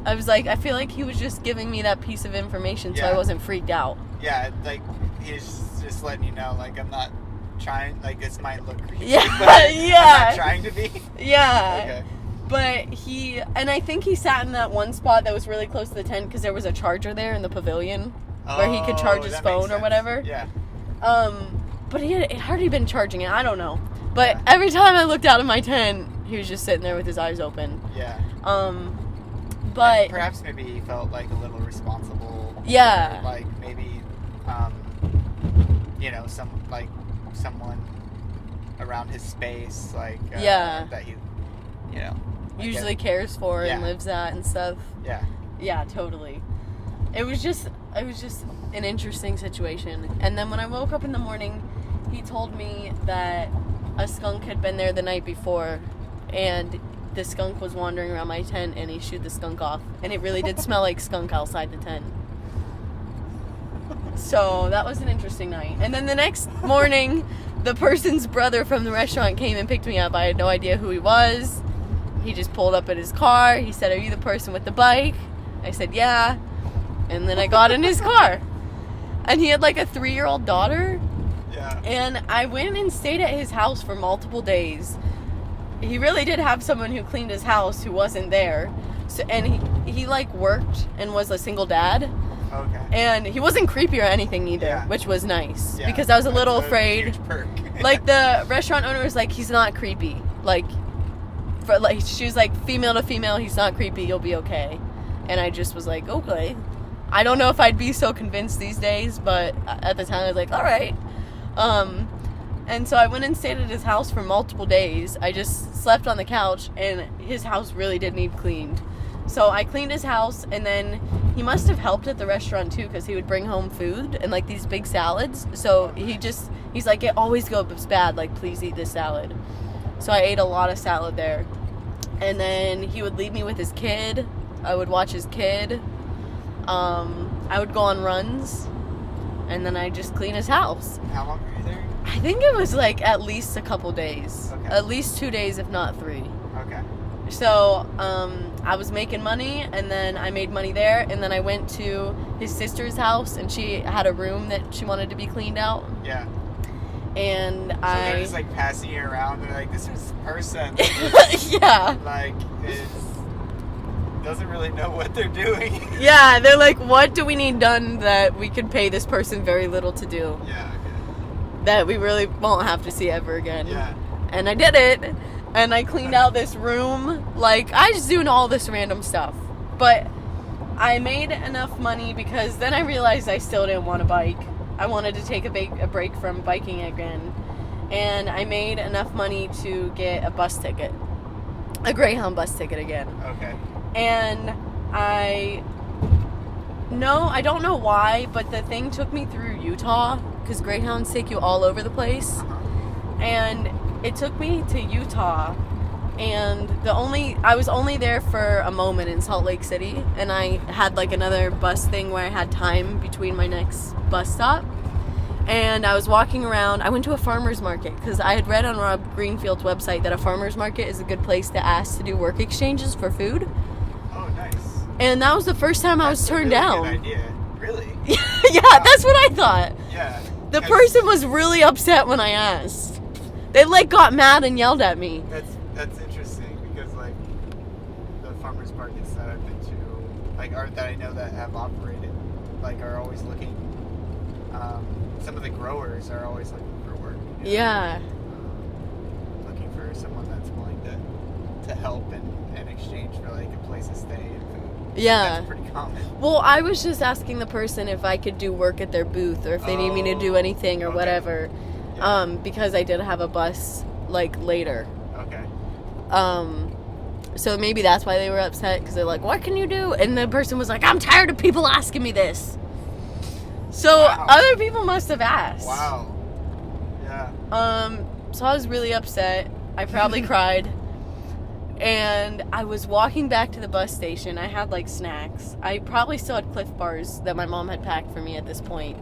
I was like, I feel like he was just giving me that piece of information so I wasn't freaked out. Yeah, he's just letting you know, I'm not trying, this might look creepy, Yeah, but yeah. I'm not trying to be. Yeah. Okay. But I think he sat in that one spot that was really close to the tent because there was a charger there in the pavilion where he could charge his phone or whatever. Yeah. But he had already been charging it. I don't know. But every time I looked out of my tent, he was just sitting there with his eyes open. Yeah. But and perhaps maybe he felt like a little responsible. Yeah. Or like maybe, you know, someone around his space, like that he, you know, usually cares for and lives at and stuff. Yeah. Yeah, totally. It was just an interesting situation. And then when I woke up in the morning, he told me that a skunk had been there the night before, and the skunk was wandering around my tent, and he shooed the skunk off. And it really did smell like skunk outside the tent. So that was an interesting night. And then the next morning, the person's brother from the restaurant came and picked me up. I had no idea who he was. He just pulled up in his car. He said, "Are you the person with the bike?" I said, "Yeah." And then I got in his car. And he had like a 3-year-old daughter. Yeah. And I went and stayed at his house for multiple days. He really did have someone who cleaned his house who wasn't there. So, and he like worked and was a single dad. Okay. And he wasn't creepy or anything either, which was nice. Because I was a little afraid. Huge perk. Like the restaurant owner was like, "He's not creepy." She was like, "Female to female, he's not creepy, you'll be okay." And I just was like, okay. I don't know if I'd be so convinced these days, but at the time I was like, all right. And so I went and stayed at his house for multiple days. I just slept on the couch, and his house really did need cleaned. So I cleaned his house, and then he must have helped at the restaurant too, because he would bring home food and like these big salads. So he's like, "It always goes bad, like please eat this salad." So I ate a lot of salad there. And then he would leave me with his kid. I would watch his kid. I would go on runs. And then I'd just clean his house. How long were you there? I think it was like at least a couple days. Okay. At least 2 days, if not 3. Okay. So, I was making money, and then I made money there, and then I went to his sister's house, and she had a room that she wanted to be cleaned out. Yeah. And so they're just like passing you around, and they're like, "This is person." Yeah. Like, doesn't really know what they're doing. Yeah, they're like, "What do we need done that we could pay this person very little to do?" Yeah, okay. That we really won't have to see ever again. Yeah. And I did it. And I cleaned out this room. Like, I was doing all this random stuff. But I made enough money because then I realized I still didn't want to bike. I wanted to take a break from biking again. And I made enough money to get a bus ticket. A Greyhound bus ticket again. Okay. And I don't know why, but the thing took me through Utah, because Greyhounds take you all over the place. And it took me to Utah, and I was only there for a moment in Salt Lake City, and I had like another bus thing where I had time between my next bus stop. And I was walking around. I went to a farmer's market because I had read on Rob Greenfield's website that a farmer's market is a good place to ask to do work exchanges for food. Oh, nice. And that was the first time I was turned down. Good idea. Really? Yeah, that's what I thought. Yeah. The person was really upset when I asked. They like got mad and yelled at me. That's interesting because like the farmers markets that I've been to, like that I know that have operated, like are always looking. Some of the growers are always looking for work. You know? Yeah. Looking for someone that's willing to help and exchange for like a place to stay and food. Yeah. That's pretty common. Well, I was just asking the person if I could do work at their booth or if they need me to do anything or whatever. Yeah. Because I did have a bus like later. Okay. So maybe that's why they were upset, because they're like, "What can you do?" And the person was like, "I'm tired of people asking me this." So other people must have asked. Wow. Yeah. So I was really upset. I probably cried. And I was walking back to the bus station. I had like snacks. I probably still had Cliff Bars that my mom had packed for me at this point.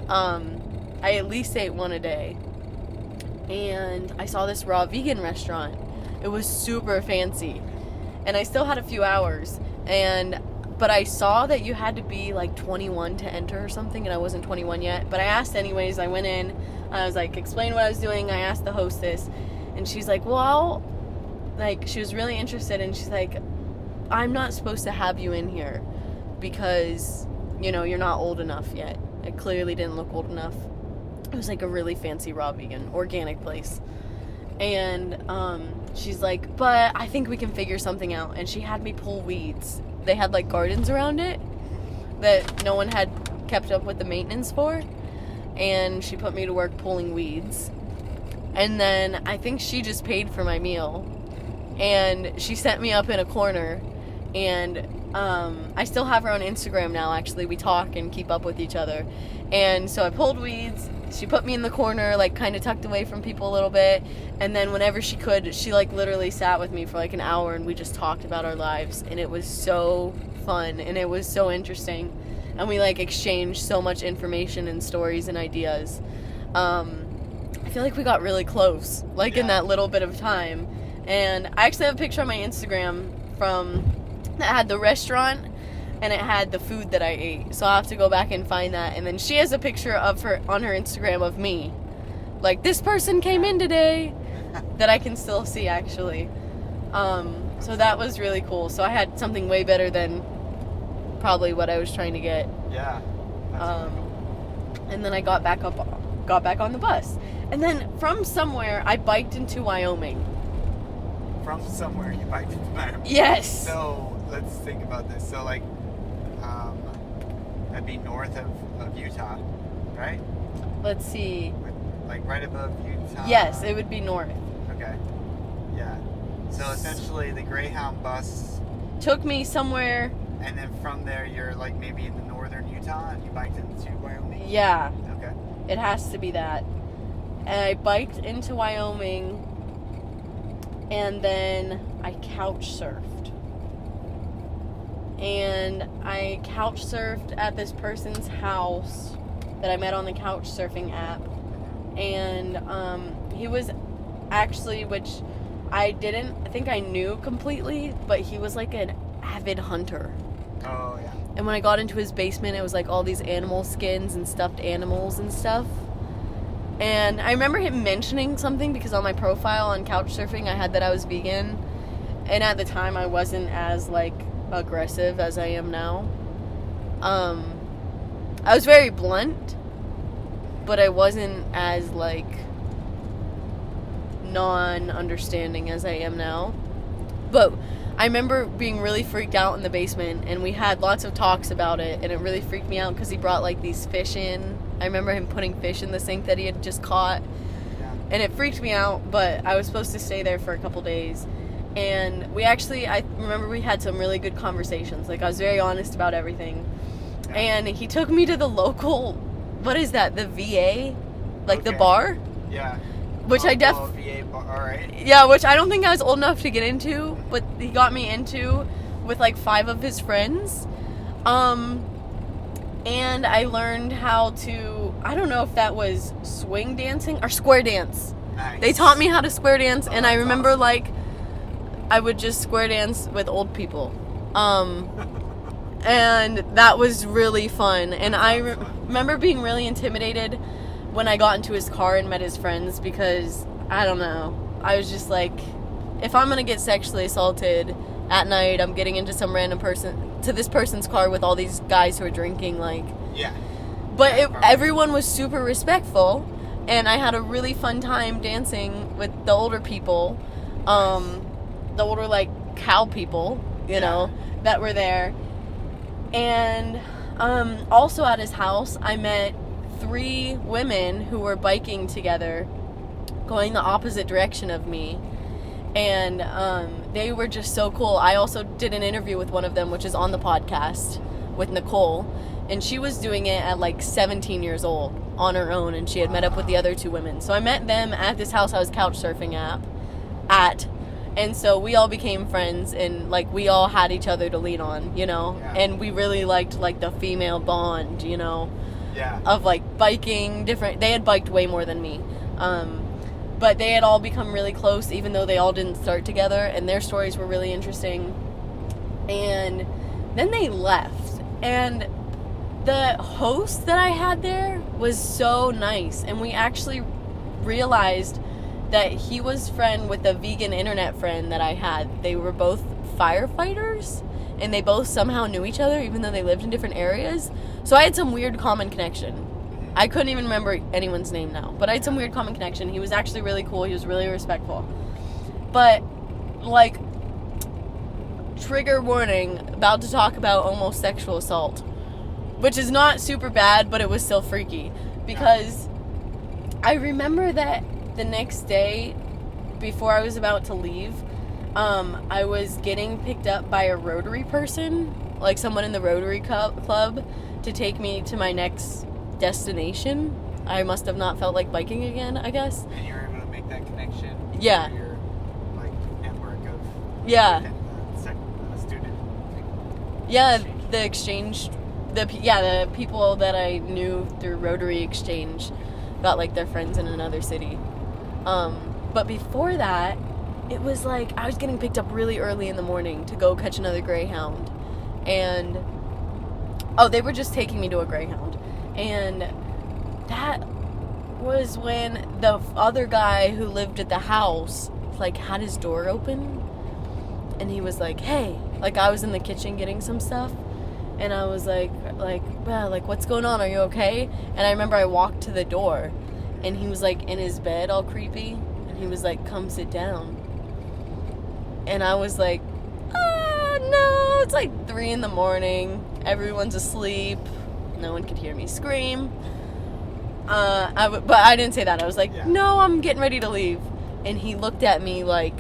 I at least ate one a day. And I saw this raw vegan restaurant. It was super fancy. And I still had a few hours. But I saw that you had to be like 21 to enter or something, and I wasn't 21 yet. But I asked anyways. I went in. I was like, explain what I was doing. I asked the hostess. And she's like, well, like, she was really interested. And she's like, I'm not supposed to have you in here because, you know, you're not old enough yet. It clearly didn't look old enough. It was like a really fancy raw vegan, organic place. And she's like, but I think we can figure something out. And she had me pull weeds. They had like gardens around it that no one had kept up with the maintenance for. And she put me to work pulling weeds. And then I think she just paid for my meal. And she set me up in a corner. And I still have her on Instagram now, actually. We talk and keep up with each other. And so I pulled weeds. She put me in the corner, like, kind of tucked away from people a little bit. And then whenever she could, she, like, literally sat with me for, like, an hour. And we just talked about our lives. And it was so fun. And it was so interesting. And we, like, exchanged so much information and stories and ideas. I feel like we got really close, like, in that little bit of time. And I actually have a picture on my Instagram that had the restaurant, and it had the food that I ate. So I'll have to go back and find that. And then she has a picture of her on her Instagram of me. Like, this person came in today, that I can still see, actually. So that was really cool. So I had something way better than probably what I was trying to get. Yeah. That's really cool. And then I got back on the bus. And then from somewhere, I biked into Wyoming. From somewhere you biked into Wyoming. Yes. So let's think about this. So like, that'd be north of Utah, right? Let's see. Like right above Utah. Yes, it would be north. Okay. Yeah. So essentially, the Greyhound Bus took me somewhere. And then from there, you're like maybe in the northern Utah, and you biked into Wyoming. Yeah. Okay. It has to be that. And I biked into Wyoming, and then I couch surfed. And I couch surfed at this person's house that I met on the couch surfing app. And he was actually, which I didn't think I knew completely, but he was like an avid hunter. Oh, yeah. And when I got into his basement, it was like all these animal skins and stuffed animals and stuff. And I remember him mentioning something because on my profile on Couchsurfing, I had that I was vegan. And at the time, I wasn't as, like, aggressive as I am now. I was very blunt, but I wasn't as, like, non-understanding as I am now. But I remember being really freaked out in the basement, and we had lots of talks about it, and it really freaked me out because he brought, like, these fish in. I remember him putting fish in the sink that he had just caught, and it freaked me out, but I was supposed to stay there for a couple days. And I remember we had some really good conversations. Like, I was very honest about everything. And he took me to the local, what is that, the VA? Like, the bar? Yeah. Which VA bar, all right. Yeah, which I don't think I was old enough to get into, but he got me into with, like, 5 of his friends. And I learned how to, I don't know if that was swing dancing or square dance. Nice. They taught me how to square dance, and I remember, awesome. like, I would just square dance with old people. And that was really fun. And I remember being really intimidated when I got into his car and met his friends because, I don't know, I was just like, if I'm going to get sexually assaulted at night, I'm getting into some random to this person's car with all these guys who are drinking, like. Yeah. But everyone was super respectful, and I had a really fun time dancing with the older people, the older, like, cow people, you know, that were there. And also at his house, I met 3 women who were biking together, going the opposite direction of me. And they were just so cool. I also did an interview with one of them, which is on the podcast, with Nicole. And she was doing it at, like, 17 years old on her own, and she had met up with the other 2 women. So I met them at this house I was couch surfing at. And so we all became friends, and, like, we all had each other to lean on, you know? Yeah. And we really liked, like, the female bond, you know? Yeah. Of, like, biking different. They had biked way more than me. But they had all become really close, even though they all didn't start together, and their stories were really interesting. And then they left. And the host that I had there was so nice, and we actually realized that he was friend with a vegan internet friend that I had. They were both firefighters, and they both somehow knew each other, even though they lived in different areas. So I had some weird common connection. I couldn't even remember anyone's name now. But I had some weird common connection. He was actually really cool. He was really respectful. But, like, trigger warning, about to talk about almost sexual assault. Which is not super bad, but it was still freaky. Because I remember that the next day, before I was about to leave, I was getting picked up by a Rotary person, like someone in the Rotary Club, to take me to my next destination. I must have not felt like biking again, I guess. And you were able to make that connection. Yeah. Your like network of yeah. Student. Yeah, the exchange, the people that I knew through Rotary Exchange got like their friends in another city. But before that, it was like I was getting picked up really early in the morning to go catch another Greyhound. And they were just taking me to a Greyhound. And that was when the other guy who lived at the house like had his door open, and he was like, hey, like I was in the kitchen getting some stuff, and I was like well, like what's going on, are you okay? And I remember I walked to the door, and he was like in his bed all creepy, and he was like, come sit down. And I was like, no, it's like 3 a.m, everyone's asleep, no one could hear me scream. But I didn't say that. I was like, no, I'm getting ready to leave. And he looked at me like,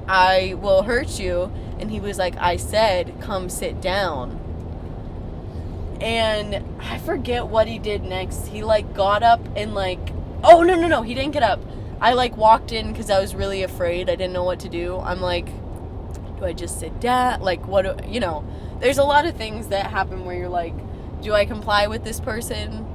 I will hurt you. And he was like, I said, come sit down. And I forget what he did next. He like got up and like, oh, no, he didn't get up. I like walked in because I was really afraid. I didn't know what to do. I'm like, do I just sit down? Like, what, there's a lot of things that happen where you're like, do I comply with this person?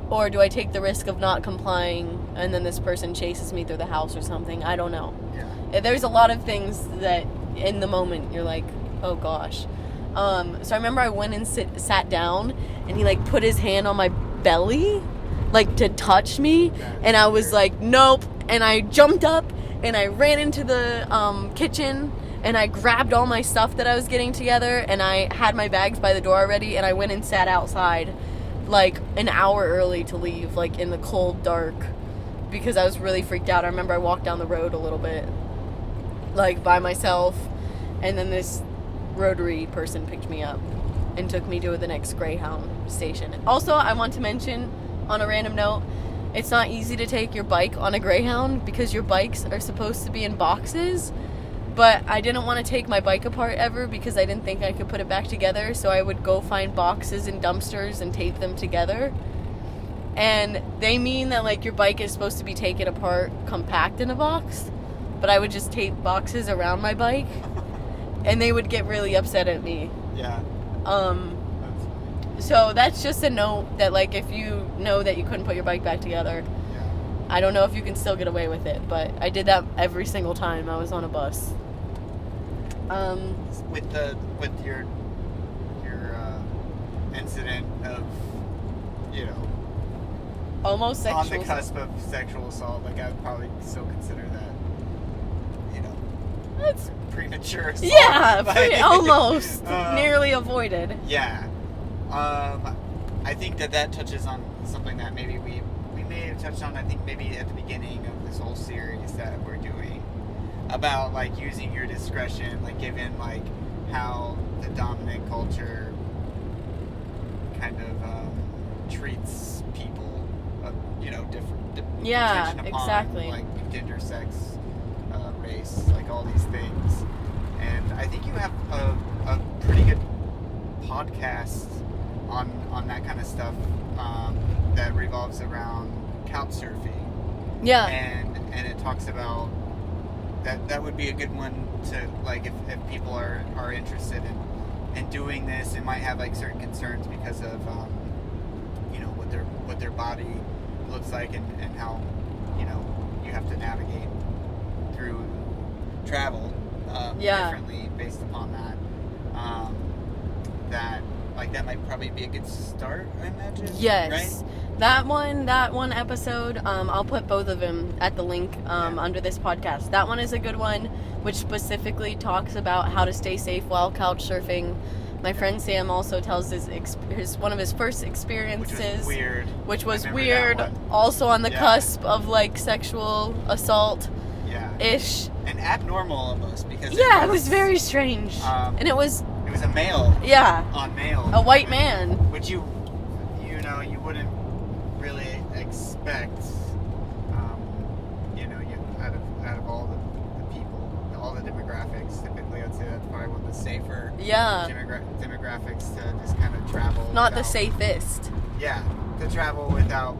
Or do I take the risk of not complying and then this person chases me through the house or something? I don't know. Yeah. There's a lot of things that in the moment you're like, oh gosh. So I remember I went and sat down, and he like put his hand on my belly like to touch me, and I was like, nope. And I jumped up and I ran into the kitchen, and I grabbed all my stuff that I was getting together, and I had my bags by the door already, and I went and sat outside like an hour early to leave, like in the cold dark, because I was really freaked out. I remember I walked down the road a little bit like by myself, and then this Rotary person picked me up and took me to the next Greyhound station. Also, I want to mention on a random note, it's not easy to take your bike on a Greyhound because your bikes are supposed to be in boxes. But I didn't want to take my bike apart ever because I didn't think I could put it back together. So I would go find boxes and dumpsters and tape them together. And they mean that like your bike is supposed to be taken apart compact in a box. But I would just tape boxes around my bike. And they would get really upset at me. Yeah. So that's just a note that like if you know that you couldn't put your bike back together, I don't know if you can still get away with it, but I did that every single time I was on a bus. With your incident of, almost sexual on the cusp of sexual assault, like I would probably still consider that, it's premature assault. Yeah, almost nearly avoided. Yeah, I think that touches on something that maybe we may have touched on, I think maybe at the beginning of this whole series that we're doing, about like using your discretion, like given like how the dominant culture kind of treats people, different. Yeah, upon, exactly. Like gender, sex, race, like all these things. And I think you have a pretty good podcast on that kind of stuff that revolves around couch surfing. Yeah. And it talks about that would be a good one to like if people are interested in doing this and might have like certain concerns because of what their body looks like and how you have to navigate through travel differently based upon that. That might probably be a good start, I imagine. Yes. Right? That one episode, I'll put both of them at the link under this podcast. That one is a good one, which specifically talks about how to stay safe while couch surfing. My friend Sam also tells one of his first experiences, which was weird. Also on the cusp of like sexual assault, ish, and abnormal almost because it was very strange, and it was a male, on male, a white man, which you wouldn't really expect, out of all the people, all the demographics. Typically, I'd say that's probably one of the safer demographics to just kind of travel. Not the safest. Yeah, to travel without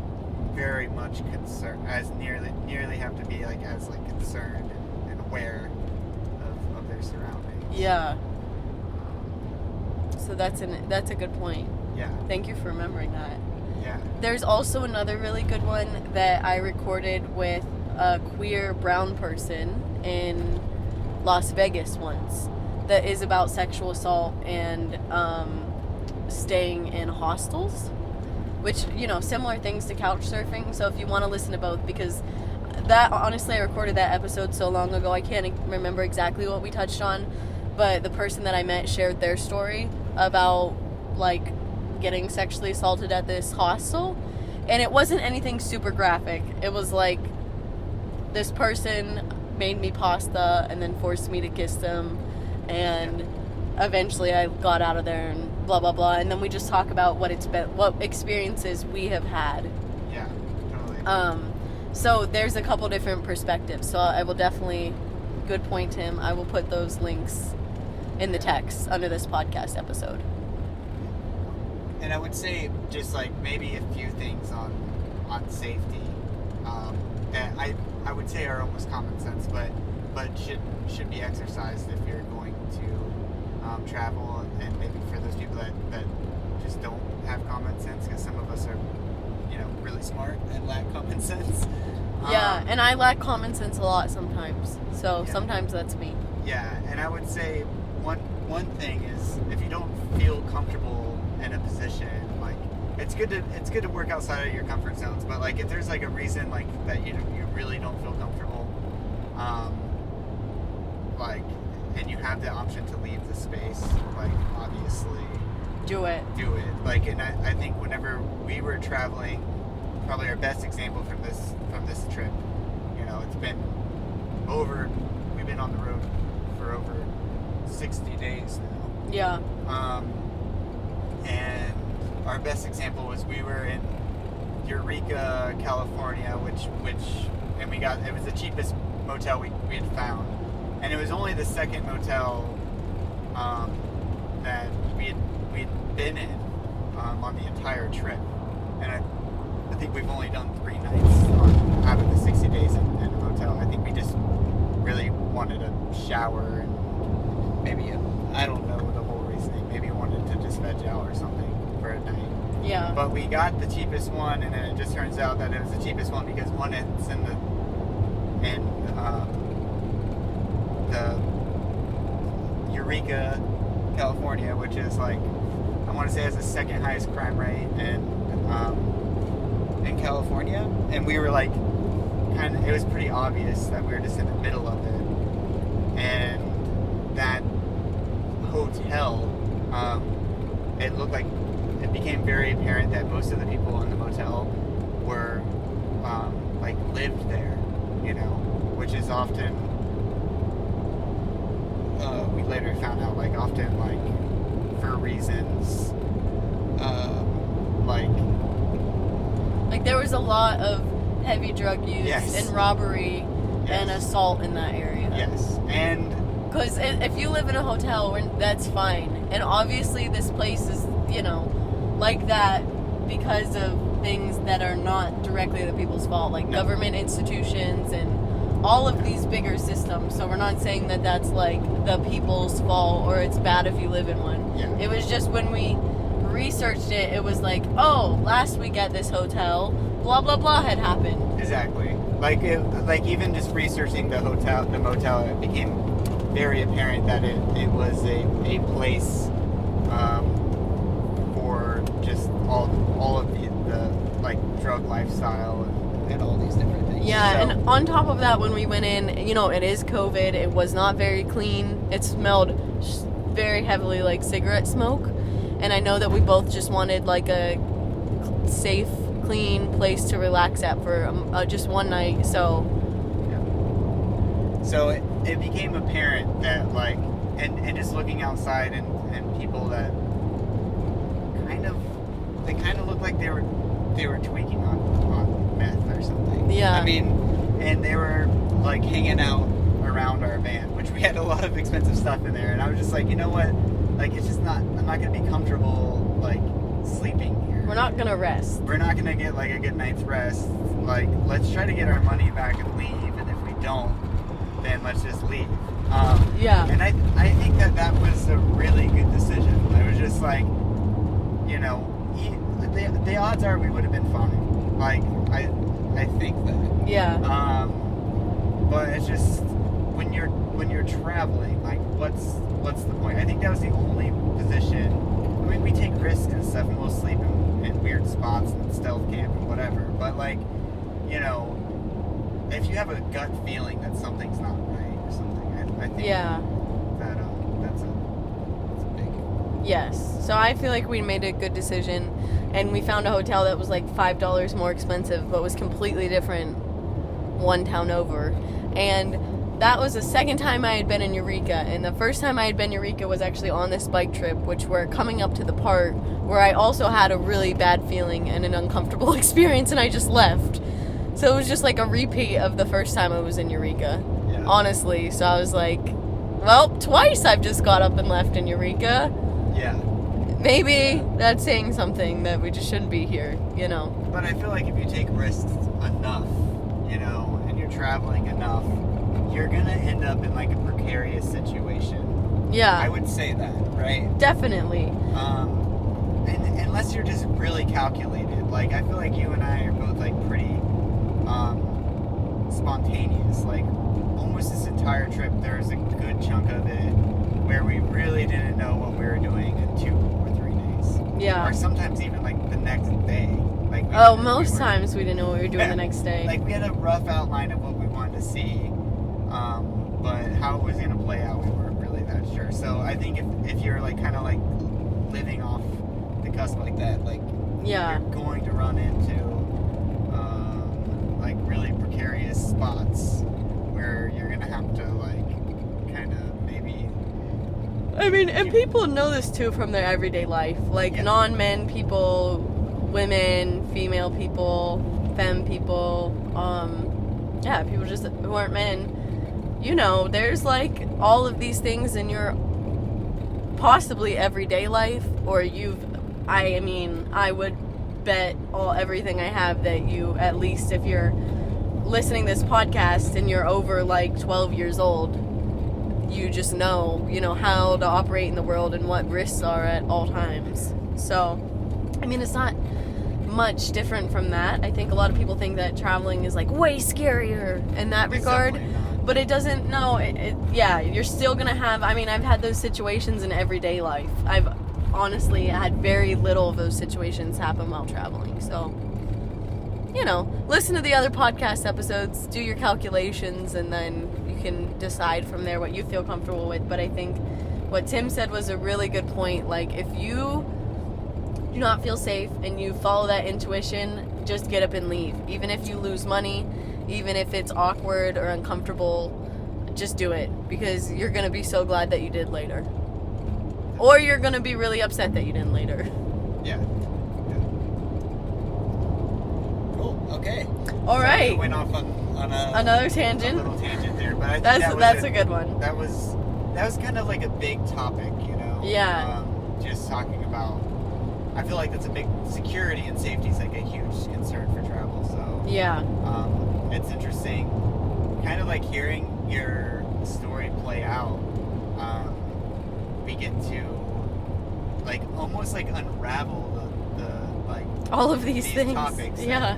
very much concern, as nearly have to be like as like concerned and aware of their surroundings. Yeah. So that's a good point. Yeah. Thank you for remembering that. Yeah. There's also another really good one that I recorded with a queer brown person in Las Vegas once that is about sexual assault and staying in hostels, which, similar things to couch surfing. So if you want to listen to both, because that, honestly, I recorded that episode so long ago, I can't remember exactly what we touched on, but the person that I met shared their story about, like, getting sexually assaulted at this hostel, and it wasn't anything super graphic. It was like, this person made me pasta and then forced me to kiss them, and eventually I got out of there and blah blah blah, and then we just talk about what experiences we have had. Yeah, totally. So there's a couple different perspectives, so I will definitely, good point, Tim, I will put those links in the text under this podcast episode. And I would say just like maybe a few things on safety that I would say are almost common sense, but should be exercised if you're going to travel, and maybe for those people that just don't have common sense, because some of us are really smart and lack common sense. Yeah, and I lack common sense a lot sometimes, so sometimes that's me. Yeah, and I would say one thing is, if you don't feel comfortable in a position, like it's good to work outside of your comfort zones, but like if there's like a reason like that you really don't feel comfortable, like, and you have the option to leave the space, like obviously do it. Like, and I think whenever we were traveling, probably our best example from this trip, we've been on the road for over 60 days now. Yeah. And our best example was we were in Eureka, California, and it was the cheapest motel we had found, and it was only the second motel that we'd been in on the entire trip, and I think we've only done 3 nights out of the 60 days in a motel. I think we just really wanted a shower and maybe I don't know the whole reasoning. Maybe wanted to just veg out or something for a night. Yeah. But we got the cheapest one, and then it just turns out that it was the cheapest one because one, it's in the Eureka, California, which is like, I want to say has the second highest crime rate in California, and we were like, it was pretty obvious that we were just in the middle of it, and that hotel, it looked like it became very apparent that most of the people in the motel were like lived there, which is often we later found out, like, often like for reasons like there was a lot of heavy drug use and robbery and assault in that area. Yes, and because if you live in a hotel, that's fine. And obviously this place is, like that because of things that are not directly the people's fault, like government institutions and all of these bigger systems. So we're not saying that that's like the people's fault or it's bad if you live in one. Yeah. It was just when we researched it, it was like, oh, last week at this hotel, blah, blah, blah had happened. Exactly. Like even just researching the motel, it became very apparent that it was a place for just all of the like drug lifestyle and all these different things. Yeah, so, and on top of that, when we went in, it is COVID. It was not very clean. It smelled very heavily like cigarette smoke, and I know that we both just wanted like a safe, clean place to relax at for just one night. So it became apparent that like, and just looking outside and people that kind of looked like they were tweaking on meth or something. Yeah. I mean, and they were like hanging out around our van, which we had a lot of expensive stuff in there, and I was just like, you know what, like it's just not, I'm not gonna be comfortable like sleeping here. we're not gonna rest. We're not gonna get like a good night's rest. Like, let's try to get our money back and leave, and if we don't, then let's just leave. Yeah. And I think that was a really good decision. I was just like, you know, the odds are we would have been fine. Like, I think that. Yeah. But it's just when you're traveling, like, what's the point? I think that was the only position. I mean, we take risks and stuff, and we'll sleep in weird spots and stealth camp and whatever. But like, you know, if you have a gut feeling that something's not right or something, I think that's a big. Yes. So I feel like we made a good decision, and we found a hotel that was like $5 more expensive, but was completely different one town over. And that was the second time I had been in Eureka, and the first time I had been in Eureka was actually on this bike trip, which we're coming up to the part where I also had a really bad feeling and an uncomfortable experience, and I just left. So it was just like a repeat of the first time I was in Eureka, honestly. So I was like, well, twice I've just got up and left in Eureka. Yeah. Maybe that's saying something, that we just shouldn't be here, you know. But I feel like if you take risks enough, you know, and you're traveling enough, you're gonna end up in like a precarious situation. Yeah. I would say that, right? Definitely. And unless you're just really calculated. Like, I feel like you and I are both like pretty spontaneous. Like, almost this entire trip, there's a good chunk of it where we really didn't know what we were doing in 2 or 3 days. Yeah. Or sometimes even like the next day. Like, most times we didn't know what we were doing the next day. Like, we had a rough outline of what we wanted to see, but how it was going to play out, we weren't really that sure. So I think if you're like kind of like living off the cusp like that, like, you're going to run into like really precarious spots where you're going to have to like kind of maybe. I mean, and people know this too from their everyday life. Like, non-men people, women, female people, femme people, people just who aren't men. You know, there's like all of these things in your possibly everyday life, or I would bet everything I have that you, at least if you're listening to this podcast and you're over like 12 years old, you just know, how to operate in the world and what risks are at all times. So, I mean, it's not much different from that. I think a lot of people think that traveling is like way scarier in that regard, but it doesn't. No, you're still gonna have. I mean, I've had those situations in everyday life. I've honestly had very little of those situations happen while traveling. So, listen to the other podcast episodes, do your calculations, and then you can decide from there what you feel comfortable with. But I think what Tim said was a really good point. Like, if you do not feel safe and you follow that intuition, just get up and leave. Even if you lose money, even if it's awkward or uncomfortable, just do it, because you're going to be so glad that you did later. Or you're going to be really upset that you didn't later. Yeah. Cool. Okay. All right. We went off on another tangent. A little tangent there, but I think that's a good one. That was kind of like a big topic, Yeah. Just talking about. I feel like that's a big security and safety is like a huge concern for travel. So yeah. It's interesting, kind of like hearing your story play out. We get to like almost like unravel the like all of these things. Topics. Yeah.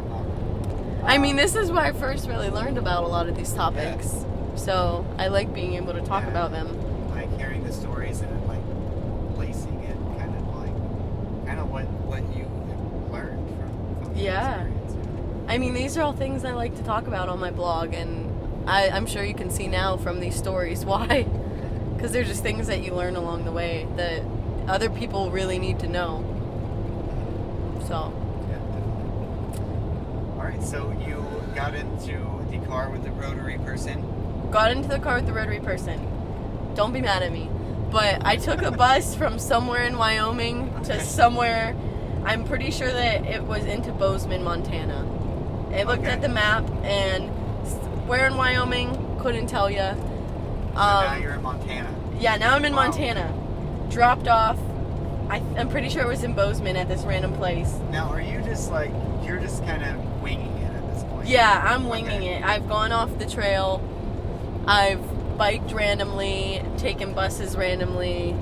I mean, this is where I first really learned about a lot of these topics. Yeah. So I like being able to talk about them. Like hearing the stories and then like placing it, kind of what you learned from the experience. I mean, these are all things I like to talk about on my blog, and I'm sure you can see now from these stories why. because they're just things that you learn along the way that other people really need to know. So. Yeah, definitely. All right, so you got into the car with the rotary person. Got into the car with the rotary person. Don't be mad at me. But I took a bus from somewhere in Wyoming to somewhere, I'm pretty sure that it was into Bozeman, Montana. I looked at the map, and where in Wyoming, couldn't tell you. So now you're in Montana. Yeah, now I'm in Montana. Dropped off. I'm pretty sure it was in Bozeman at this random place. Now, are you just like, you're just kind of winging it at this point? Yeah, I'm winging it. I've gone off the trail. I've biked randomly, taken buses randomly.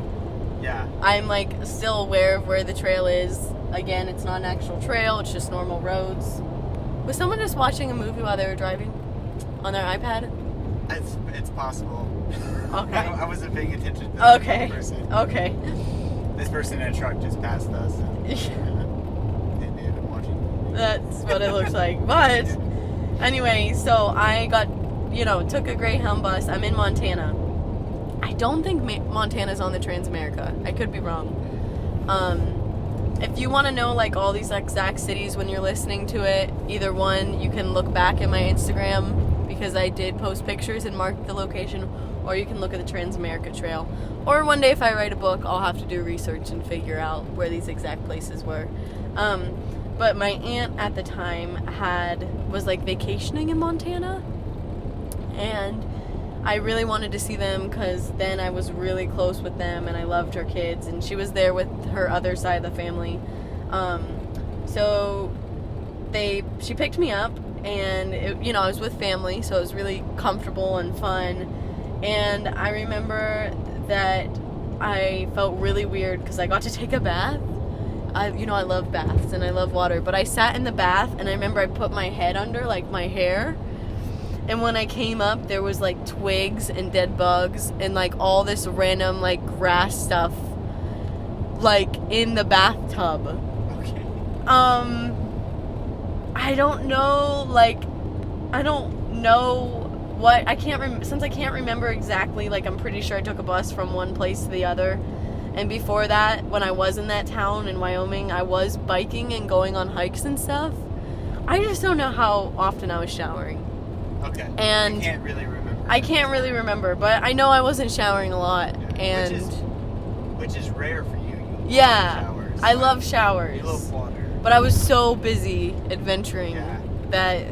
Yeah. I'm like still aware of where the trail is. Again, it's not an actual trail, it's just normal roads. Was someone just watching a movie while they were driving on their iPad? It's possible. Okay. I wasn't paying attention to this person. Okay. This person in a truck just passed us. And I'm watching. That's what it looks like. But anyway, so I took a Greyhound bus. I'm in Montana. I don't think Montana's on the TransAmerica. I could be wrong. If you want to know like all these exact cities when you're listening to it, either one, you can look back at my Instagram because I did post pictures and mark the location, or you can look at the TransAmerica Trail. Or one day if I write a book, I'll have to do research and figure out where these exact places were. But my aunt at the time was like vacationing in Montana, and I really wanted to see them because then I was really close with them and I loved her kids, and she was there with her other side of the family. So she picked me up, and I was with family, so it was really comfortable and fun. And I remember that I felt really weird because I got to take a bath. I love baths and I love water, but I sat in the bath and I remember I put my head under like my hair. And when I came up, there was like twigs and dead bugs and like all this random like grass stuff like in the bathtub. Okay. I don't know what, since I can't remember exactly, like I'm pretty sure I took a bus from one place to the other. And before that, when I was in that town in Wyoming, I was biking and going on hikes and stuff. I just don't know how often I was showering. Okay. And you can't really remember. I can't really remember, but I know I wasn't showering a lot. Yeah. And which is rare for you. Yeah. Love showers. I love showers. You love water. But I was so busy adventuring that,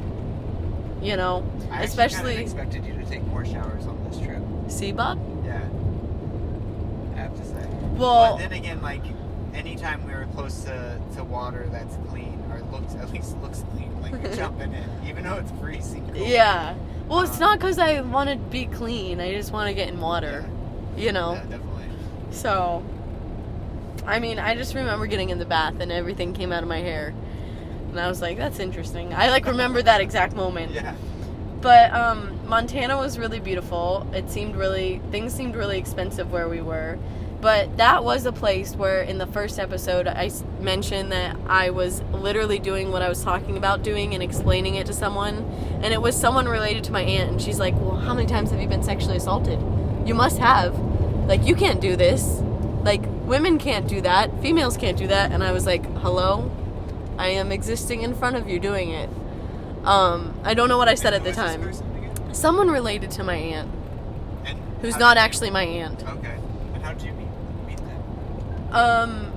I especially kind of expected you to take more showers on this trip. See, Bob? Yeah. I have to say. Well, but then again, like, anytime we were close to water that's clean, or at least looks clean, like you're jumping in, even though it's freezing cold. Yeah. Well, it's not because I want to be clean. I just want to get in water, Yeah, definitely. So, I mean, I just remember getting in the bath and everything came out of my hair. And I was like, that's interesting. I, remember that exact moment. Yeah. But, Montana was really beautiful. Things seemed really expensive where we were. But that was a place where in the first episode I mentioned that I was literally doing what I was talking about doing and explaining it to someone. And it was someone related to my aunt. And she's like, well, how many times have you been sexually assaulted? You must have. Like, you can't do this. Like, women can't do that. Females can't do that. And I was like, hello? I am existing in front of you doing it. I don't know what I said at the time. This person again? Someone related to my aunt. And Who's not actually my aunt. Okay. And how did you meet them?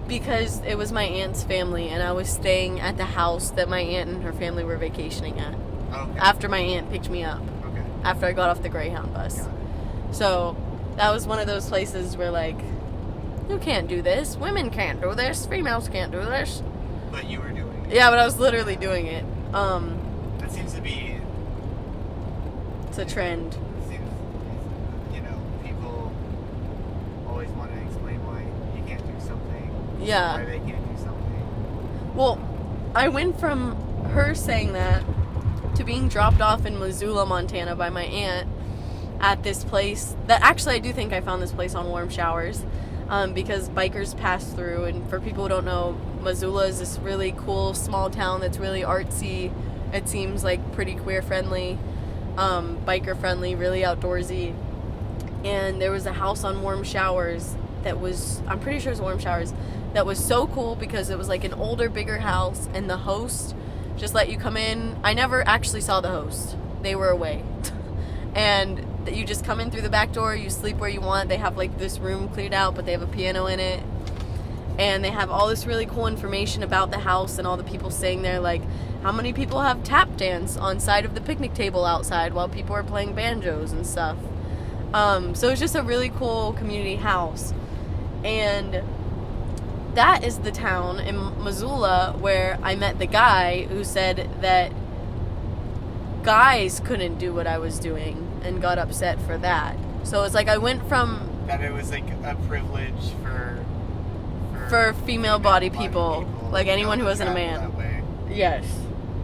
Because it was my aunt's family, and I was staying at the house that my aunt and her family were vacationing at. Okay. After my aunt picked me up. Okay. After I got off the Greyhound bus. Got it. So, that was one of those places where, like, you can't do this. Women can't do this. Females can't do this. But you were doing it. Yeah, but I was literally doing it. That seems to be... It's a trend. It seems, people always want to explain why you can't do something. Yeah. Why they can't do something. Well, I went from her saying that to being dropped off in Missoula, Montana by my aunt at this place that actually I do think I found this place on Warm Showers because bikers pass through. And for people who don't know, Missoula is this really cool small town that's really artsy. It seems like pretty queer friendly, biker friendly, really outdoorsy. And there was a house on Warm Showers that was, I'm pretty sure it was Warm Showers, that was so cool because it was like an older, bigger house, and the host just let you come in. I never actually saw the host. They were away. And you just come in through the back door, you sleep where you want. They have like this room cleared out, but they have a piano in it. And they have all this really cool information about the house and all the people staying there, like how many people have tap dance on side of the picnic table outside while people are playing banjos and stuff. So it's just a really cool community house. And that is the town in Missoula where I met the guy who said that guys couldn't do what I was doing and got upset for that. So it's like I went from... That it was like a privilege for female body people, like anyone who wasn't a man. That way, yes.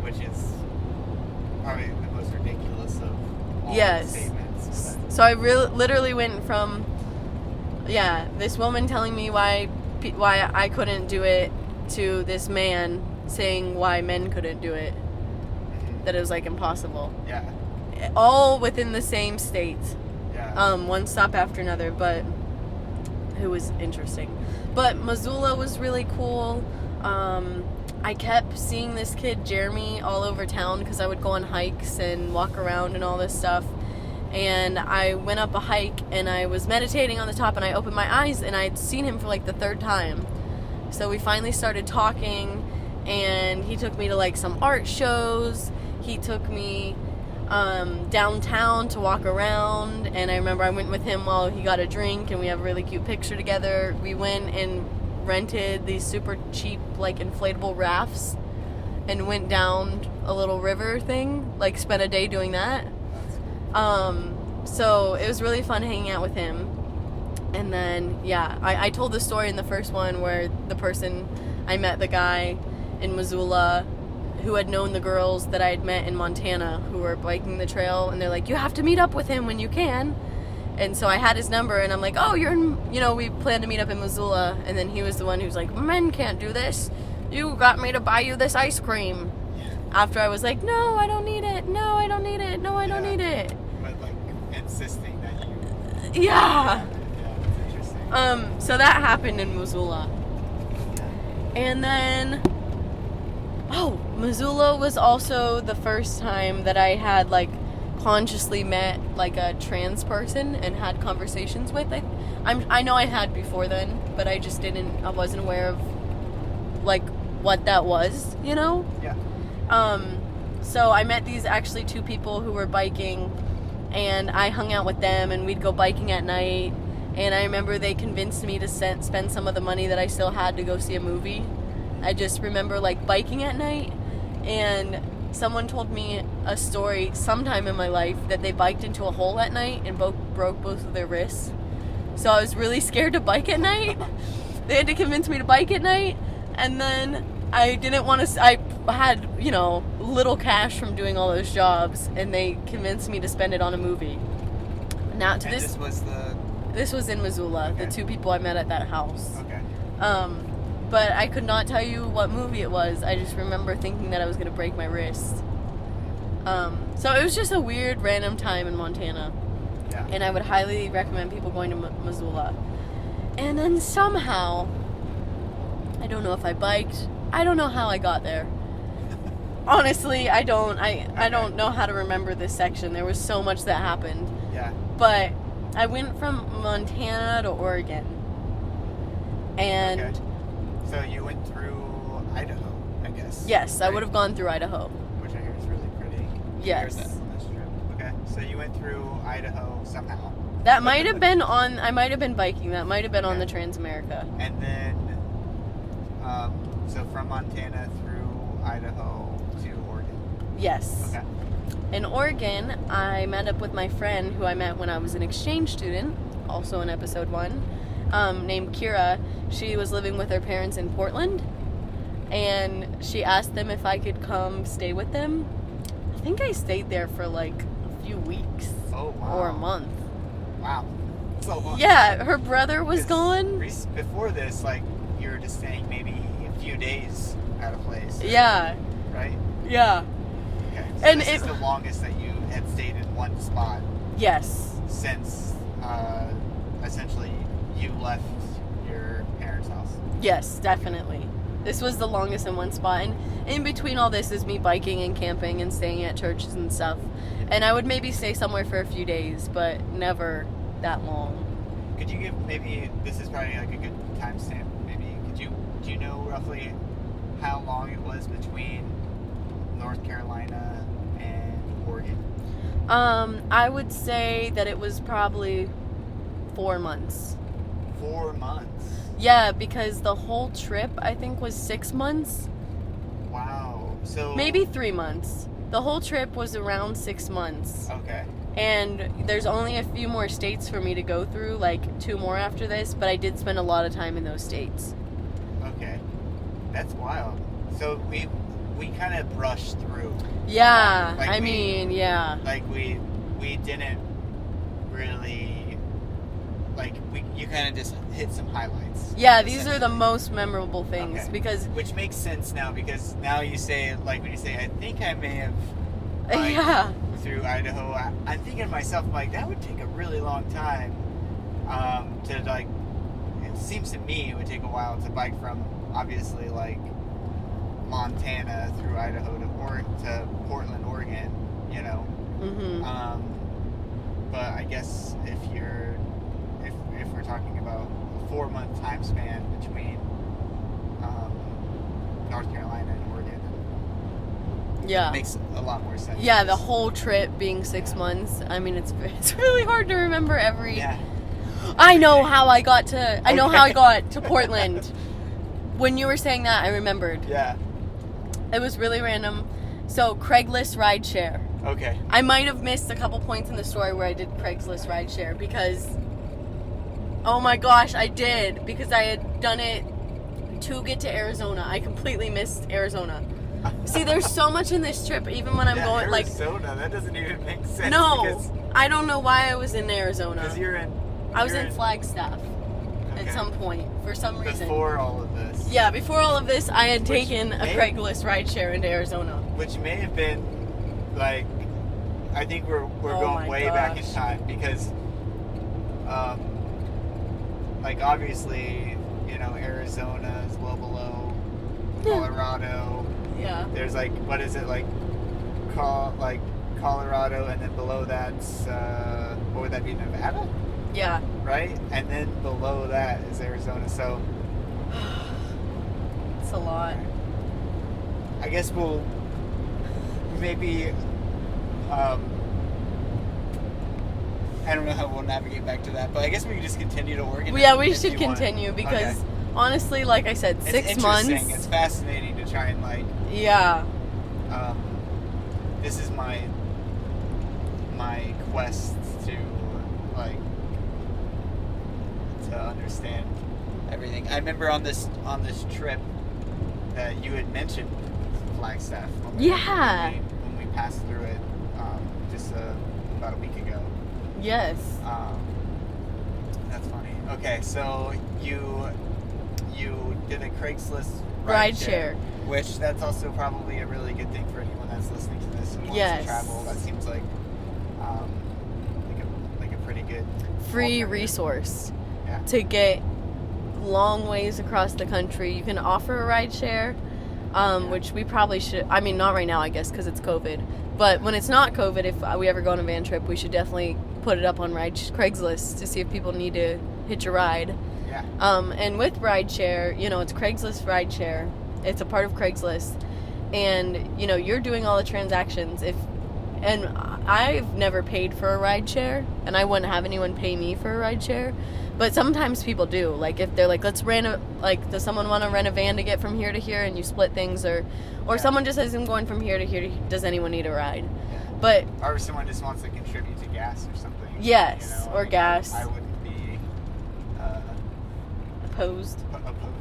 which is probably the most ridiculous of all yes. statements. So I literally went from, this woman telling me why I couldn't do it to this man saying why men couldn't do it. That it was like impossible. Yeah. All within the same state. Yeah. One stop after another, but it was interesting. But Missoula was really cool. I kept seeing this kid, Jeremy, all over town because I would go on hikes and walk around and all this stuff. And I went up a hike and I was meditating on the top and I opened my eyes and I'd seen him for like the third time. So we finally started talking and he took me to like some art shows. He took me downtown to walk around, and I remember I went with him while he got a drink and we have a really cute picture together. We went and rented these super cheap like inflatable rafts and went down a little river thing, like spent a day doing that. So it was really fun hanging out with him. And then I told the story in the first one where the person, I met the guy in Missoula who had known the girls that I had met in Montana who were biking the trail, and they're like, you have to meet up with him when you can. And so I had his number and I'm like, oh, you're in, we planned to meet up in Missoula. And then he was the one who's like, men can't do this. You got me to buy you this ice cream. After I was like, no, I don't need it. No, I don't need it. No, I don't need it. But like insisting that you... Yeah. It's interesting. So that happened in Missoula. And then, Missoula was also the first time that I had like consciously met like a trans person and had conversations with. I know I had before then, but I just I wasn't aware of like what that was, Yeah. So I met these actually two people who were biking, and I hung out with them and we'd go biking at night. And I remember they convinced me to spend some of the money that I still had to go see a movie. I just remember like biking at night, and someone told me a story sometime in my life that they biked into a hole at night and broke both of their wrists. So I was really scared to bike at night. They had to convince me to bike at night, and then I didn't want to. I had little cash from doing all those jobs, and they convinced me to spend it on a movie. Now to this was in Missoula. Okay. The two people I met at that house. Okay. But I could not tell you what movie it was. I just remember thinking that I was going to break my wrist. So it was just a weird, random time in Montana. Yeah. And I would highly recommend people going to Missoula. And then somehow, I don't know if I biked. I don't know how I got there. Honestly, I don't. I don't know how to remember this section. There was so much that happened. Yeah. But I went from Montana to Oregon. And... Okay. So you went through Idaho, I guess. Yes, right? I would have gone through Idaho. Which I hear is really pretty. Yes. Here's that on this trip. Okay. So you went through Idaho somehow. That might have been I might have been biking. That might have been on the TransAmerica. And then, so from Montana through Idaho to Oregon. Yes. Okay. In Oregon, I met up with my friend who I met when I was an exchange student, also in episode 1, named Kira. She was living with her parents in Portland, and she asked them if I could come stay with them. I think I stayed there for like a few weeks. Oh, wow. Or a month. Wow. So long. Yeah, her brother was gone. Before this, like, you were just staying maybe a few days at a place. Yeah. Right? Yeah. Okay. So And this is the longest that you had stayed in one spot. Yes. Since essentially you left your parents' house. Yes, definitely. This was the longest in one spot, and in between all this is me biking and camping and staying at churches and stuff. And I would maybe stay somewhere for a few days, but never that long. Could you give, maybe this is probably like a good timestamp, maybe do you know roughly how long it was between North Carolina and Oregon? I would say that it was probably 4 months. 4 months? Yeah, because the whole trip, I think, was 6 months. Wow. So Maybe 3 months. The whole trip was around 6 months. Okay. And there's only a few more states for me to go through, like 2 more after this, but I did spend a lot of time in those states. Okay. That's wild. So we kind of brushed through. Yeah, Like yeah. Like we didn't really, like, you kind of just hit some highlights. Yeah, these are the most memorable things, Okay. because... Which makes sense now, because now you say, like, when you say, I think I may have biked Yeah. through Idaho, I'm thinking to myself, like, that would take a really long time to, like, it seems to me it would take a while to bike from, obviously, like, Montana through Idaho to Portland, Oregon, you know. Mm-hmm. But I guess if we're talking about a 4-month time span between North Carolina and Oregon, Yeah. it makes a lot more sense. Yeah, the whole trip being 6 months. I mean, it's really hard to remember every... Yeah. I know how I got to Portland. When you were saying that, I remembered. Yeah. It was really random. So, Craigslist rideshare. Okay. I might have missed a couple points in the story where I did Craigslist rideshare because... Oh my gosh, I did. Because I had done it to get to Arizona. I completely missed Arizona. See, there's so much in this trip, even when I'm going, like... Arizona, that doesn't even make sense. No, I don't know why I was in Arizona. Because I was in Flagstaff at some point, for some reason. Before all of this. Yeah, before all of this, I had taken a Craigslist rideshare into Arizona. Which may have been, like, I think we're going way back in time, because, like, obviously, you know, Arizona is well below Colorado. Yeah. There's, like, what is it, like Colorado, and then below that's, what would that be, Nevada? Yeah. Right? And then below that is Arizona, so... It's a lot. I guess we'll maybe, I don't know how we'll navigate back to that, but I guess we can just continue to organize. Yeah, we should continue because, honestly, like I said, it's 6 months. It's fascinating to try and, like... Yeah. This is my quest to, like, to understand everything. I remember on this trip that you had mentioned Flagstaff. When we passed through it just about a week ago. Yes. That's funny. Okay, so you did a Craigslist rideshare, which that's also probably a really good thing for anyone that's listening to this and wants to travel. That seems like a pretty good free resource yeah. to get long ways across the country. You can offer a rideshare, which we probably should. I mean, not right now, I guess, because it's COVID. But when it's not COVID, if we ever go on a van trip, we should definitely put it up on Craigslist to see if people need to hitch a ride. Yeah. And with rideshare, you know, it's Craigslist rideshare. It's a part of Craigslist. And, you know, you're doing all the transactions. And I've never paid for a rideshare, and I wouldn't have anyone pay me for a rideshare. But sometimes people do. Like, if they're like, does someone want to rent a van to get from here to here, and you split things, or someone just says, I'm going from here to here, does anyone need a ride? Yeah. But or someone just wants to contribute to gas or something. Yes, you know? or gas. I wouldn't be opposed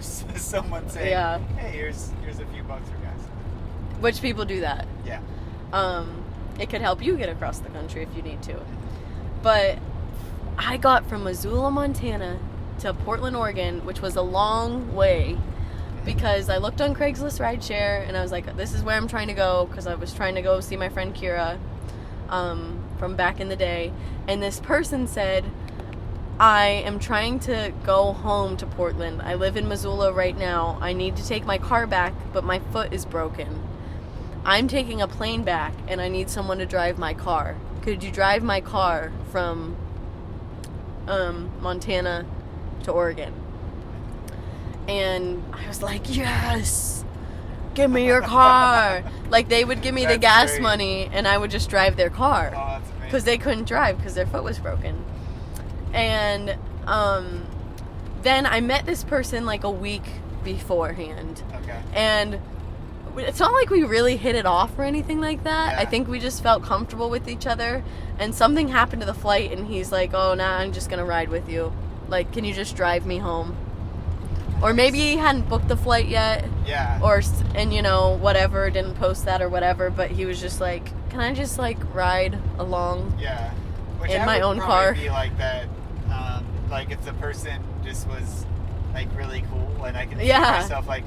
to someone saying, hey, here's a few bucks for gas. Which people do that. Yeah. It could help you get across the country if you need to. But I got from Missoula, Montana to Portland, Oregon, which was a long way, because I looked on Craigslist rideshare and I was like, this is where I'm trying to go, because I was trying to go see my friend Kira from back in the day. And this person said, I am trying to go home to Portland. I live in Missoula right now. I need to take my car back, but my foot is broken. I'm taking a plane back, and I need someone to drive my car. Could you drive my car from Montana to Oregon? And I was like, yes, give me your car. Like, they would give me the gas great. money, and I would just drive their car. Oh, that's amazing. Because they couldn't drive because their foot was broken. And then I met this person like a week beforehand. Okay. And it's not like we really hit it off or anything like that. Yeah. I think we just felt comfortable with each other. And something happened to the flight, and he's like, oh, nah, I'm just going to ride with you. Like, can you just drive me home? Or maybe he hadn't booked the flight yet. Yeah. And, you know, whatever, didn't post that or whatever. But he was just like, can I just, like, ride along? Yeah. Which In I my would own probably car. Be like that. Like if the person just was like really cool, and I can see Yeah. myself like,